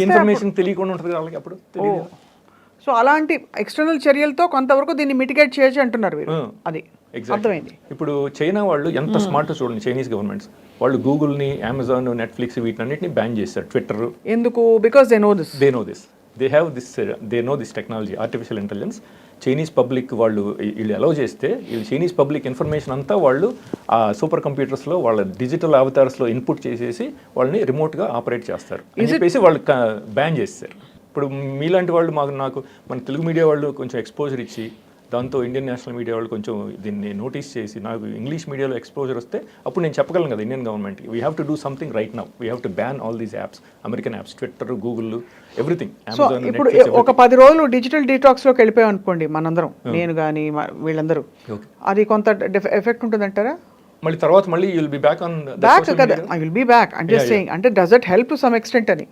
ఇన్ఫర్మేషన్ తెలియకుండా ఉంటుంది వాళ్ళకి అప్పుడు తెలియదు. సో అలాంటి ఎక్స్టర్నల్ చర్యలతో కొంతవరకు దీన్ని మిటిగేట్ చేయొచ్చు అంటున్నారు మీరు. అది అర్థమైంది. ఇప్పుడు చైనా వాళ్ళు ఎంత స్మార్ట్ చూడండి, చైనీస్ గవర్నమెంట్స్ వాళ్ళు గూగుల్ని, అమెజాన్, నెట్ఫ్లిక్స్ వీటన్నిటిని బ్యాన్ చేశారు. ట్విట్టర్ ఎందుకు? Because they know this they know this technology, artificial intelligence. Chinese public వీళ్ళు అలౌ చేస్తే చైనీస్ పబ్లిక్ ఇన్ఫర్మేషన్ అంతా వాళ్ళు ఆ సూపర్ కంప్యూటర్స్లో వాళ్ళ డిజిటల్ అవతార్స్లో ఇన్పుట్ చేసేసి వాళ్ళని రిమోట్గా ఆపరేట్ చేస్తారు అని చెప్పేసి వాళ్ళు బ్యాన్ చేస్తారు. ఇప్పుడు మీలాంటి వాళ్ళు నాకు మన తెలుగు మీడియా వాళ్ళు కొంచెం ఎక్స్పోజర్ ఇచ్చి దాంతో ఇండియన్ నేషనల్ మీడియా వాళ్ళు కొంచెం దీన్ని నోటీస్ చేసి నాకు ఇంగ్లీష్ మీడియాలో ఎక్స్పోజర్ వస్తే అప్పుడు నేను చెప్పగలను కదా ఇండియన్ గవర్నమెంట్కి, we have to do something right now, we have to ban all these apps, American apps, Twitter, Google, everything. So ఇప్పుడు ఒక 10 రోజులు డిజిటల్ డీటాక్స్లోకి వెళ్ళిపోయాం అనుకోండి మనందరం, నేను కానీ వీళ్ళందరూ, అది కొంత ఎఫెక్ట్ ఉంటుందంటారా? మళ్ళీ తర్వాత మళ్ళీ you will be back on back కదా. ఐ విల్ బి బ్యాక్ అంటే సేయింగ్, అంటే does it help to some extent అని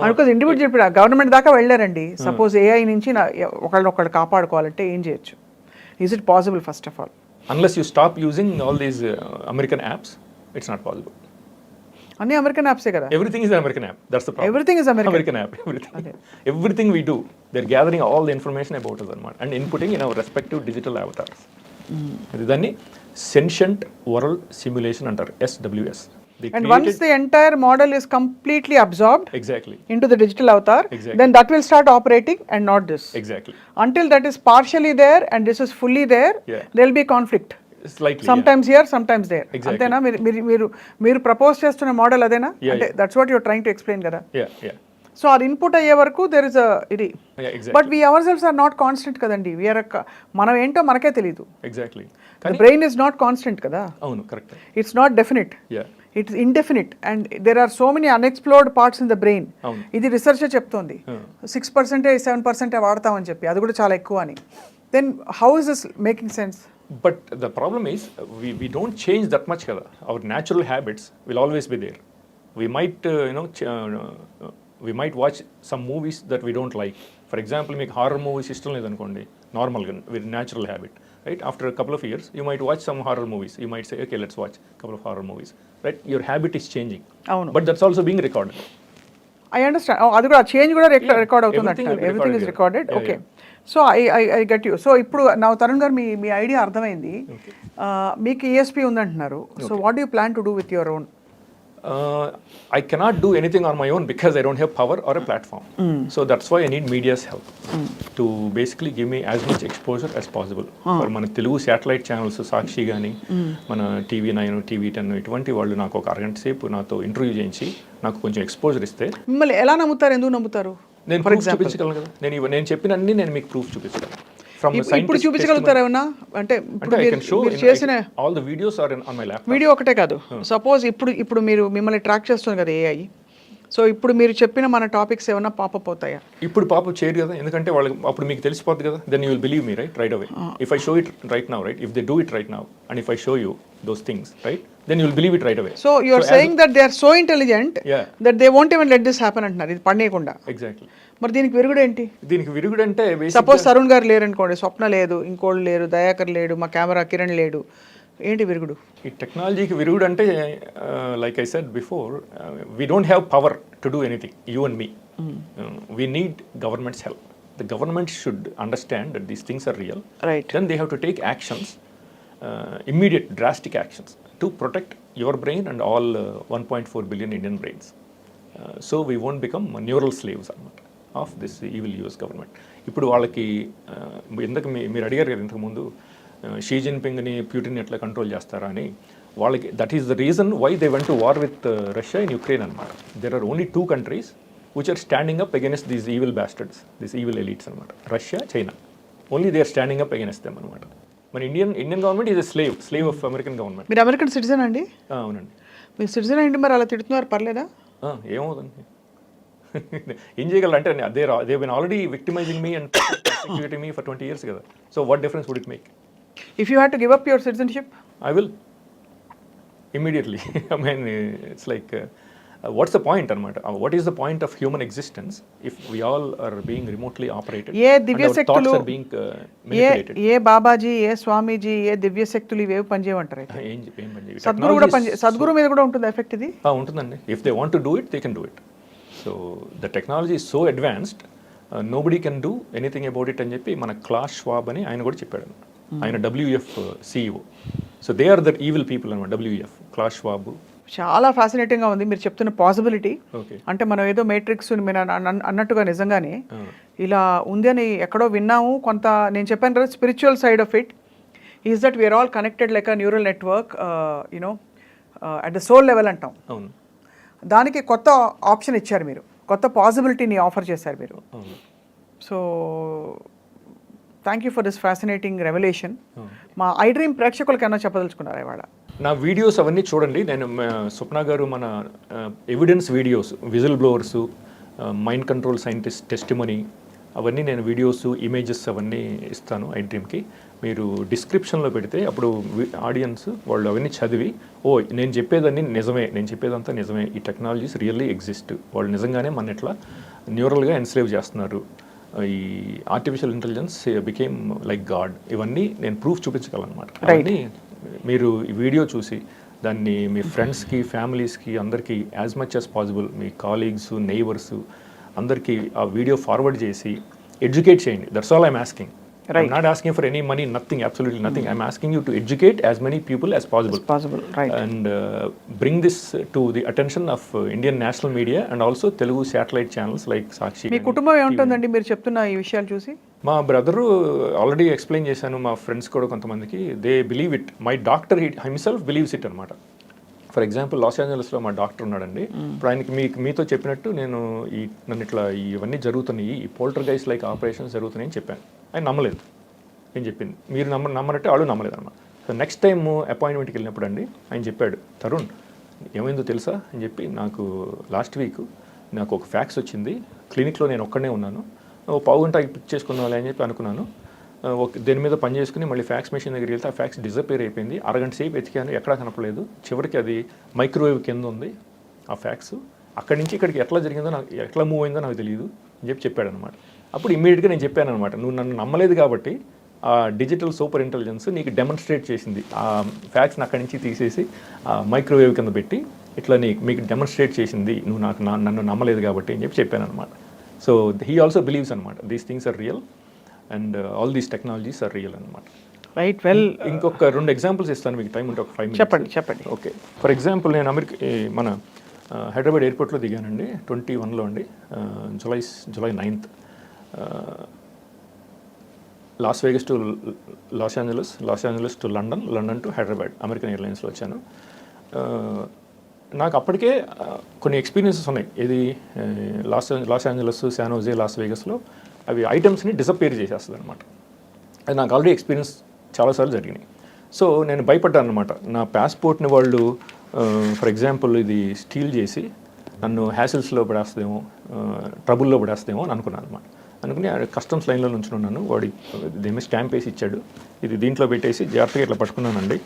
అనుకోదు. ఇండివిజువల్ ఇప్పుడు గవర్నమెంట్ దాకా వెళ్ళారండి, సపోజ్ ఏఐ నుంచి ఒకళ్ళు కాపాడుకోవాలంటే ఏం చేయొచ్చు? Is it possible first of all? Unless you stop using all these American apps, it's not possible. Anni American apps kada. Everything is an American app. That's the problem. Everything is American app. Everything we do, they're gathering all the information about us and inputting in our respective digital avatars. This is sentient world simulation under SWS. And once the entire model is completely absorbed into the digital avatar, then that will start operating and not this. Until that is partially there and this is fully there, there will be conflict. Slightly, sometimes here, sometimes there. Antena మీరు propose చేస్తున్న model అదేనా? అంటే that's what you are trying to explain కదా. So అది input అయ్యే వరకు there is ఇది, but we ourselves are not constant కదండి. వీఆర్ మనం ఏంటో మనకే తెలియదు. The brain is not constant కదా. అవును, correct. It's not definite, it's indefinite and there are so many unexplored parts in the brain. ఇది research చెప్తోంది 6% 7% వాడతామని చెప్పి, అది కూడా చాలా ఎక్కువ అని. Then how is this making sense? But the problem is we don't change that much kada. Our natural habits will always be there. We might we might watch some movies that we don't like. For example, make horror movies ishtam ledanukondi, normal very natural habit, right? After a couple of years you might watch some horror movies, you might say okay, let's watch a couple of horror movies, right? Your habit is changing. But that's also being recorded. I understand. అది కూడా change కూడా record అవుతుంది everything అంటారు. will be everything is recorded, recorded. yeah. Okay, so I get you. So ఇప్పుడు నా తరుణ్ గారు మీ idea అర్థమైంది. మీకు ESP ఉందంటున్నారు. So what you plan to do with your own? I cannot do anything on my own because I don't have power or a platform. So that's why I need media's help to basically give me as much exposure as possible. For మన Telugu satellite channels సాక్షి కానీ మన TV9, TV10 ఇటువంటి వాళ్ళు నాకు ఒక అరగంట సేపు నాతో ఇంటర్వ్యూ చేయించి నాకు కొంచెం ఎక్స్పోజర్ ఇస్తే మిమ్మల్ని ఎలా నమ్ముతారు, ఎందుకు నమ్ముతారు? నేను ప్రూఫ్ చూపించగలను కదా. నేను చెప్పినన్ని నేను మీకు ప్రూఫ్ చూపించగలను. ఇప్పుడు చూపించగలుగుతారు ఏమన్నా? అంటే మీరు చేసిన all the videos are on my laptop. Video ఒకటే కాదు, సపోజ్ ఇప్పుడు మీరు మిమ్మల్ని ట్రాక్ చేస్తుంది కదా AI. సో ఇప్పుడు మీరు చెప్పిన మన టాపిక్స్ ఏమైనా పాపప్ అవుతాయా? ఇప్పుడు పాపప్ చేయరు కదా, ఎందుకంటే వాళ్ళకి అప్పుడు మీకు తెలిసిపోద్ది కదా. Then you will believe me right away. If I show it right now, right, if they do it right now and if I show you those things, right, then you will believe it right away. So you are saying that they are so intelligent that they won't even let this happen అంటున్నారు, ఇది పడనేయకుండా. Exactly. మరి దీనికి విరుగుడు ఏంటి? దీనికి విరుగుడు అంటే suppose Tarun గారు లేరు అనుకోండి, స్వప్న లేదు, ఇంకోళ్ళు లేరు, దయాకర్ లేడు, మా కెమెరా కిరణ్ లేడు, ఏంటి విరుగుడు? ఈ టెక్నాలజీకి విరుగుడు అంటే like I said before, we don't have power to do anything, you and me. We need governments help. The government should understand that these things are real. Right. Then they have to take actions, immediate drastic actions to protect your brain and all 1.4 billion Indian brains. So we won't become neural slaves of this evil US government. ఇప్పుడు వాళ్ళకి ఎందుకు మీరు అడిగారు కదా ఇంతకుముందు Xi జిన్పింగ్ని Putin ఎట్లా control చేస్తారా అని. వాళ్ళకి that is the reason why they went to war with Russia in Ukraine అనమాట. There are only 2 countries which are standing up against these evil bastards, these evil elites అనమాట. Russia, China, only they are standing up against them అనమాట. మన Indian government is a slave of American government. మీరు American citizen అండి? అవునండి. మీరు citizen ఏంటి మరి అలా తిడుతున్నారు, పర్లేదా? ఏమవుతుంది, ఏం చేయగలరు అంటే they been already victimising me and persecuting me for 20 years కదా. So what difference would it make? If you had to give up your citizenship? I will immediately. I mean, it's like what's the point అనమాట? What is the point of human existence if we all are being remotely operated A and Divya our శక్తులు, thoughts are being manipulated? ఏ బాబాజీ, ఏ స్వామీజీ, ఏ దివ్య శక్తులు ఇవేవి పనిచేయమంటారు? ఏం పని చేయవు. సద్గురు కూడా సద్గురు మీద కూడా ఉంటుంది ఎఫెక్ట్ ఇది? ఉంటుందండి. If they want to do it they can do it. So the technology is so advanced, nobody can do anything about it అని చెప్పి మన క్లాస్ ష్వాబ్ అని ఆయన కూడా చెప్పాడు. ఆయన WEF CEO. So they are the evil people అనమాట, WEF, Klaus Schwab. చాలా ఫ్యాసినేటింగ్గా ఉంది మీరు చెప్తున్న పాసిబిలిటీ. ఓకే. అంటే మనం ఏదో మేట్రిక్స్ అన్నట్టుగా నిజంగానే ఇలా ఉంది అని ఎక్కడో విన్నాము. కొంత నేను చెప్పాను కదా, spiritual side of it is that we're all connected like a neural network, you know at the soul level అంటాం. అవును. దానికి కొత్త ఆప్షన్ ఇచ్చారు మీరు, కొత్త పాసిబిలిటీని ఆఫర్ చేశారు మీరు. So thank you for this fascinating revolution. మా ఐ డ్రీమ్ ప్రేక్షకులకి ఏమైనా చెప్పదలుచుకున్నారా ఇవాళ? నా వీడియోస్ అవన్నీ చూడండి. నేను స్వప్న గారు మన evidence videos, whistle blowers, mind control scientist testimony, అవన్నీ నేను వీడియోస్, ఇమేజెస్ అవన్నీ ఇస్తాను ఐ డ్రీమ్కి. మీరు డిస్క్రిప్షన్లో పెడితే అప్పుడు ఆడియన్స్ వాళ్ళు అవన్నీ చదివి, ఓ నేను చెప్పేదన్నీ నిజమే, నేను చెప్పేదంతా నిజమే, ఈ టెక్నాలజీస్ రియల్లీ ఎగ్జిస్ట్, వాళ్ళు నిజంగానే మన ఇట్లా న్యూరల్గా ఎన్స్లేవ్ చేస్తున్నారు, ఈ artificial intelligence became like God, ఇవన్నీ నేను ప్రూఫ్ చూపించగలనమాట. అవన్నీ మీరు ఈ వీడియో చూసి దాన్ని మీ ఫ్రెండ్స్కి, ఫ్యామిలీస్కి, అందరికీ యాజ్ మచ్ యాజ్ పాసిబుల్, మీ కాలీగ్స్, నైబర్స్ అందరికీ ఆ వీడియో ఫార్వర్డ్ చేసి ఎడ్యుకేట్ చేయండి. That's all I'm asking. I'm not asking for any money, nothing, absolutely nothing. I'm asking you to educate as many people as possible. Right. And bring this to the attention of Indian national media and also Telugu satellite channels like Sakshi. మీ కుటుంబం ఏముంటుందండి మీరు చెప్తున్న ఈ విషయాలు చూసి? మా brother already explain చేశాను, మా ఫ్రెండ్స్ కూడా కొంతమందికి, they believe it. My doctor himself believes it అనమాట. ఫర్ ఎగ్జాంపుల్ లాస్ ఏంజలస్లో మా డాక్టర్ ఉన్నాడండి. ఇప్పుడు ఆయనకి మీతో చెప్పినట్టు నేను నన్ను ఇట్లా ఇవన్నీ జరుగుతున్నాయి, ఈ పోల్టర్గైస్ట్ లైక్ ఆపరేషన్స్ జరుగుతున్నాయి అని చెప్పాను. ఆయన నమ్మలేదు నేను చెప్పింది. మీరు నమ్మనట్టే వాళ్ళు నమ్మలేదు అనమాట. సో నెక్స్ట్ టైం అపాయింట్మెంట్కి వెళ్ళినప్పుడు అండి ఆయన చెప్పాడు, తరుణ్ ఏమైందో తెలుసా అని చెప్పి, నాకు లాస్ట్ వీక్ నాకు ఒక ఫ్యాక్స్ వచ్చింది, క్లినిక్లో నేను ఒక్కడే ఉన్నాను, ఓ పావుగంట పిక్ చేసుకున్నాను అని చెప్పి అనుకున్నాను. దేని మీద పని చేసుకుని మళ్ళీ ఫ్యాక్స్ మెషిన్ దగ్గరికి వెళ్తే ఆ ఫ్యాక్స్ డిసపేర్ అయిపోయింది. అరగంట సేపు వెతికాను, ఎక్కడా కనపడలేదు. చివరికి అది మైక్రోవేవ్ కింద ఉంది ఆ ఫ్యాక్స్. అక్కడి నుంచి ఇక్కడికి ఎట్లా జరిగిందో నాకు, ఎట్లా మూవ్ అయిందో నాకు తెలియదు అని చెప్పాడు అనమాట. అప్పుడు ఇమ్మీడియట్గా నేను చెప్పాను అనమాట, నువ్వు నన్ను నమ్మలేదు కాబట్టి ఆ డిజిటల్ సూపర్ ఇంటెలిజెన్స్ నీకు డెమాన్స్ట్రేట్ చేసింది. ఆ ఫ్యాక్స్ని అక్కడి నుంచి తీసేసి ఆ మైక్రోవేవ్ కింద పెట్టి ఇట్లా మీకు డెమాన్స్ట్రేట్ చేసింది నువ్వు నన్ను నమ్మలేదు కాబట్టి అని చెప్పాను అనమాట. సో హీ ఆల్సో బిలీవ్స్ అనమాట these things are real and all these technologies are real అనమాట. రైట్, వెల్, ఇంకొక 2 ఎగ్జాంపుల్స్ ఇస్తాను మీకు, టైం ఉంటే ఒక 5 minutes. చెప్పండి. ఓకే, ఫర్ ఎగ్జాంపుల్ నేను మన హైదరాబాద్ ఎయిర్పోర్ట్లో దిగానండి 21లో అండి, July 9th. Las Vegas to Los Angeles to London to Hyderabad American ఎయిర్లైన్స్లో వచ్చాను. నాకు అప్పటికే కొన్ని ఎక్స్పీరియన్సెస్ ఉన్నాయి. ఇది Los Angeles, San Jose, Las వేగస్లో అవి ఐటమ్స్ని డిసప్పేర్ చేసేస్తుంది అనమాట. అది నాకు ఆల్రెడీ ఎక్స్పీరియన్స్ చాలాసార్లు జరిగినాయి. సో నేను భయపడ్డాను అనమాట. నా పాస్పోర్ట్ని వాళ్ళు ఫర్ ఎగ్జాంపుల్ ఇది స్టీల్ చేసి నన్ను హ్యాసిల్స్లో పడేస్తుందేమో, ట్రబుల్లో పడేస్తుందేమో అని అనుకున్నాను అనమాట. అనుకుని కస్టమ్స్ లైన్లో నుంచి ఉన్నాను. వాడి దేమే స్టాంప్ వేసి ఇచ్చాడు. ఇది దీంట్లో పెట్టేసి జాగ్రత్తగా ఇట్లా పట్టుకున్నానండి.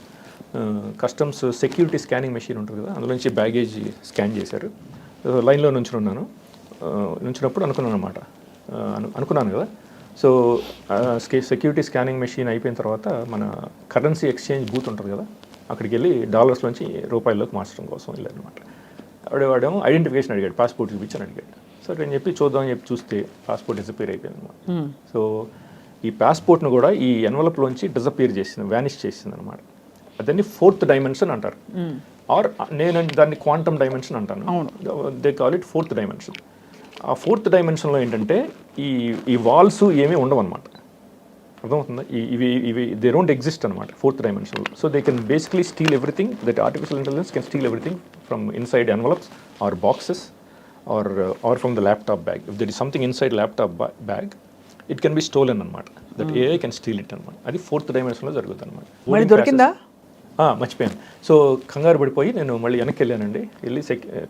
కస్టమ్స్ సెక్యూరిటీ స్కానింగ్ మెషిన్ ఉంటుంది కదా, అందులో నుంచి బ్యాగేజ్ స్కాన్ చేశారు. లైన్లో నుంచినప్పుడు అనుకున్నాను కదా. సో సెక్యూరిటీ స్కానింగ్ మెషిన్ అయిపోయిన తర్వాత మన కరెన్సీ ఎక్స్చేంజ్ బూత్ ఉంటుంది కదా, అక్కడికి వెళ్ళి డాలర్స్లోంచి రూపాయల్లోకి మార్చడం కోసం వెళ్ళారనమాట. వాడేమో ఐడెంటిఫికేషన్ అడిగాడు, పాస్పోర్ట్ చూపించని అడిగాడు. సో నేను చూద్దామని చెప్పి చూస్తే పాస్పోర్ట్ డిసపేర్ అయిపోయింది అనమాట. సో ఈ పాస్పోర్ట్ను కూడా ఈ ఎన్వలప్లోంచి డిసపేర్ చేసింది, వ్యానిష్ చేసింది అనమాట. దాన్ని 4th dimension అంటారు, ఆర్ నేను దాన్ని క్వాంటమ్ డైమెన్షన్ అంటాను. They call it 4th dimension. ఆ 4th dimensionలో ఏంటంటే ఈ వాల్స్ ఏమీ ఉండవు అనమాట. అర్థమవుతుందా? ఇవి దే డోంట్ ఎగ్జిస్ట్ అనమాట 4th dimension. So they can basically steal everything. That artificial intelligence can steal everything from inside envelopes or boxes or from the laptop bag. If there is something inside laptop bag, it can be stolen అనమాట. That AI can steal it అనమాట. అది 4th dimensionలో జరుగుతుంది అనమాట. మరి దొరికిందా? మర్చిపోయాను. So కంగారు పడిపోయి నేను మళ్ళీ వెనక్కి వెళ్ళానండి. వెళ్ళి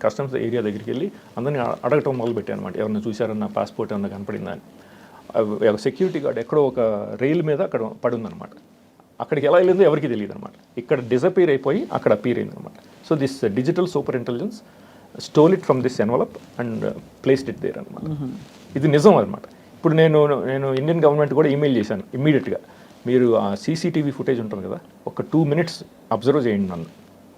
కస్టమ్స్ ఏరియా దగ్గరికి వెళ్ళి అందరినీ అడగటం మొదలుపెట్టాను అనమాట. ఎవరైనా చూసారన్న పాస్పోర్ట్ ఏమన్నా కనపడిందా అని. సెక్యూరిటీ గార్డ్ ఎక్కడో ఒక రైలు మీద అక్కడ పడుందనమాట. అక్కడికి ఎలా వెళ్ళిందో ఎవరికి తెలియదు అనమాట. ఇక్కడ డిసపీర్ అయిపోయి అక్కడ అపీర్ అయింది అనమాట. So this digital super intelligence stole it from this envelope and placed it there అనమాట. ఇది నిజం అనమాట. ఇప్పుడు నేను ఇండియన్ గవర్నమెంట్ కూడా ఈమెయిల్ చేశాను ఇమ్మీడియట్గా. మీరు ఆ సీసీటీవీ ఫుటేజ్ ఉంటుంది కదా, ఒక 2 minutes అబ్జర్వ్ చేయండి నన్ను.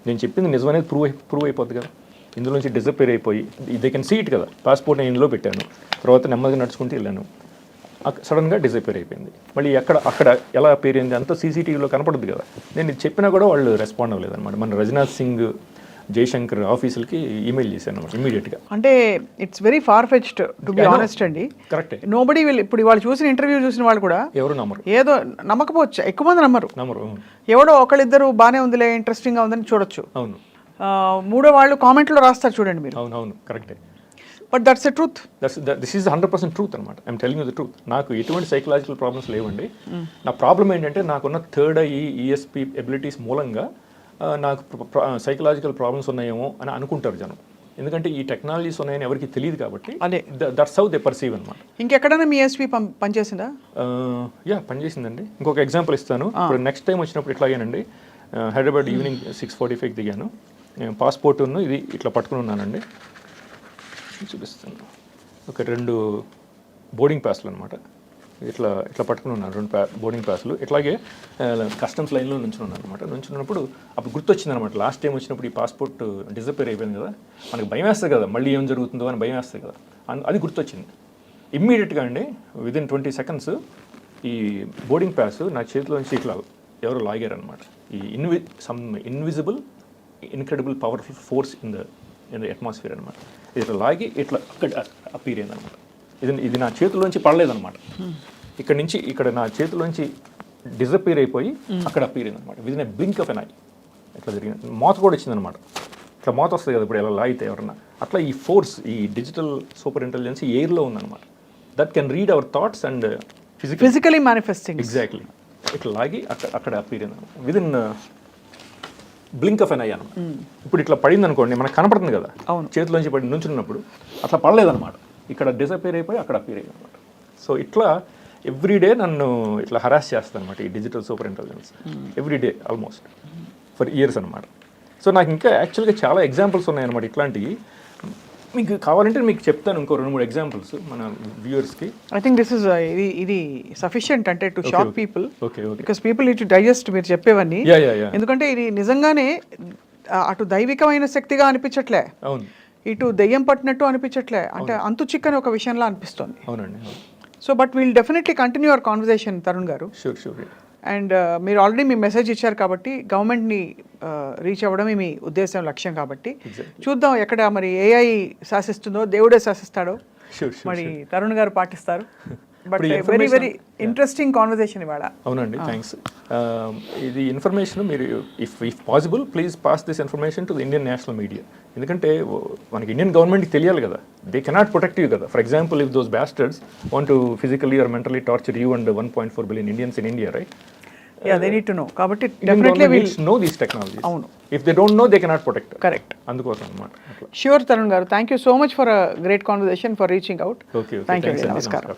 నేను చెప్పింది నిజం అనేది ప్రూవ్ అయిపోద్ది కదా. ఇందులో నుంచి డిసపేర్ అయిపోయి దే కెన్ సీ ఇట్ కదా. పాస్పోర్ట్ నేను ఇందులో పెట్టాను, తర్వాత నెమ్మదిగా నడుచుకుంటూ వెళ్ళాను, సడన్గా డిసపేర్ అయిపోయింది. మళ్ళీ అక్కడ ఎలా పేరు అయింది అంతా సీసీటీవీలో కనపడుద్ది కదా. నేను ఇది చెప్పినా కూడా వాళ్ళు రెస్పాండ్ అవ్వలేదు అనమాట. మన రాజ్నాథ్ సింగ్, జయశంకర్ ఆఫీసులకి ఈమెయిల్ చేశాను అనమాట ఇమీడియట్గా. అంటే it's very far fetched to be honest అండి. కరెక్టే. Nobody will. ఇప్పుడు వాళ్ళు చూసిన ఇంటర్వ్యూ చూసిన వాళ్ళు కూడా ఎవరు నమ్మరు. ఏదో నమ్మకపోవచ్చు, ఎక్కువ మంది నమ్మరు. ఎవడో ఒకళ్ళిద్దరు బాగానే ఉందిలే, ఇంట్రెస్టింగ్గా ఉందని చూడొచ్చు. అవును. మూడో వాళ్ళు కామెంట్లో రాస్తారు చూడండి మీరు. అవును కరెక్టే. But that's a truth. This is 100% truth అనమాట. I'm telling you the truth. నాకు ఎటువంటి సైకలాజికల్ ప్రాబ్లమ్స్ లేవండి. నా ప్రాబ్లం ఏంటంటే నాకున్న థర్డ్ ఐ ఈఎస్పీ ఎబిలిటీస్ మూలంగా నాకు సైకలాజికల్ ప్రాబ్లమ్స్ ఉన్నాయేమో అని అనుకుంటారు జనం. ఎందుకంటే ఈ టెక్నాలజీస్ ఉన్నాయని ఎవరికి తెలియదు కాబట్టి. అదే దట్స్ హౌ దే పర్సీవ్ అనమాట. ఇంకెక్కడైనా మీ ఈఎస్పీ పనిచేసిందా? పనిచేసిందండి. ఇంకొక ఎగ్జాంపుల్ ఇస్తాను. ఇప్పుడు నెక్స్ట్ టైం వచ్చినప్పుడు ఇట్లాగేనండి, హైదరాబాద్ ఈవినింగ్ 6:45 దిగాను. పాస్పోర్ట్ను ఇది ఇట్లా పట్టుకుని ఉన్నానండి, చూపిస్తాను. ఒక 2 బోర్డింగ్ పాస్లు అనమాట. ఇట్లా పట్టుకుని ఉన్నాను, 2 బోర్డింగ్ పాస్లు. ఇట్లాగే కస్టమ్స్ లైన్లో నుంచున్నాను అనమాట. నుంచున్నప్పుడు అప్పుడు గుర్తొచ్చింది అనమాట, లాస్ట్ టైం వచ్చినప్పుడు ఈ పాస్పోర్ట్ డిసపేర్ అయిపోయింది కదా, మనకి భయం వేస్తుంది కదా, మళ్ళీ ఏం జరుగుతుందో అని భయం వేస్తుంది కదా, అది గుర్తొచ్చింది. ఇమ్మీడియట్గా అండి విదిన్ 20 seconds ఈ బోర్డింగ్ పాస్ నా చేతిలోంచి ఇట్లా ఎవరో లాగారనమాట. ఈ some invisible incredible powerful force in the atmosphere అనమాట. ఇట్లా లాగి ఇట్లా అక్కడ అపీర్ అయింది అనమాట. ఇది నా చేతిలోంచి పడలేదన్నమాట. ఇక్కడ నా చేతిలోంచి డిసపీర్ అయిపోయి అక్కడ అపీర్ అయింది అనమాట. Within a blink of an eye ఇట్లా జరిగింది. మోత కూడా వచ్చిందనమాట. ఇట్లా మోత వస్తుంది కదా ఇప్పుడు ఎలా లాగితే ఎవరన్నా, అట్లా ఈ ఫోర్స్, ఈ డిజిటల్ సూపర్ ఇంటెలిజెన్స్ ఎయిర్లో ఉందన్నమాట. That can read our thoughts and physically manifesting. Exactly. ఇట్లా లాగి అక్కడ అపీర్ అయింది అనమాట. Within blink of an eye అనమాట. ఇప్పుడు ఇట్లా పడింది అనుకోండి, మనకు కనపడుతుంది కదా చేతిలోంచి పడి నుంచున్నప్పుడు, అట్లా పడలేదన్నమాట. ఇక్కడ డిసపేర్ అయిపోయి అక్కడ అపీర్ అయ్యింది అనమాట. సో ఇట్లా ఎవ్రీడే నన్ను ఇట్లా హరాస్ చేస్తుంది అనమాట ఈ digital super intelligence. Everyday almost for years అనమాట. సో నాకు ఇంకా యాక్చువల్గా చాలా ఎగ్జాంపుల్స్ ఉన్నాయన్నమాట ఇట్లాంటివి. మీకు కావాలంటే మీకు చెప్తాను ఇంకో 2-3 ఎగ్జాంపుల్స్ మన వ్యూవర్స్కి. ఐ థింక్ దిస్ ఇస్ ఇది సఫిషియంట్ అంటే to shock people. Okay. Because people need to digest మీరు చెప్పేవన్నీ. ఎందుకంటే ఇది నిజంగానే అటు దైవికమైన శక్తిగా అనిపించట్లే, అవును ఇటు దెయ్యం పట్టినట్టు అనిపించట్లే, అంటే అంతు చిక్కని ఒక విషయంలా అనిపిస్తుంది. అవునండి అవును so but we'll definitely continue our conversation Tarun గారు. షూర్ అండ్ మీరు ఆల్రెడీ మీ మెసేజ్ ఇచ్చారు కాబట్టి గవర్నమెంట్ని రీచ్ అవ్వడమే మీ ఉద్దేశం, లక్ష్యం కాబట్టి చూద్దాం ఎక్కడ మరి ఏఐ శాసిస్తుందో దేవుడే శాసిస్తాడో షూర్ మరి తరుణ్ గారు పాటిస్తారు. బట్ ఇప్పుడు ఈ very very information- interesting conversation ఇవాళ. అవునండి థ్యాంక్స్. ఇది ఇన్ఫర్మేషన్ మీరు if possible please pass this information to the Indian national media. ఎందుకంటే మనకి ఇండియన్ గవర్నమెంట్కి తెలియాలి కదా, దే కెనాట్ ప్రొటెక్ట్ యూ కదా. For example if those bastards want to physically or mentally torture you and 1.4 billion Indians in India, right? Yeah they need to know. కాబట్టి Indian definitely government will needs to know these technologies. అవును. If they don't know, they cannot protect. Correct. అందుకోసం అన్నమాట అట్లా. Sure Tarun గారు, thank you so much for a great conversation, for reaching out. Okay thank you, thanks అండి, నమస్కారం. నమస్కారం.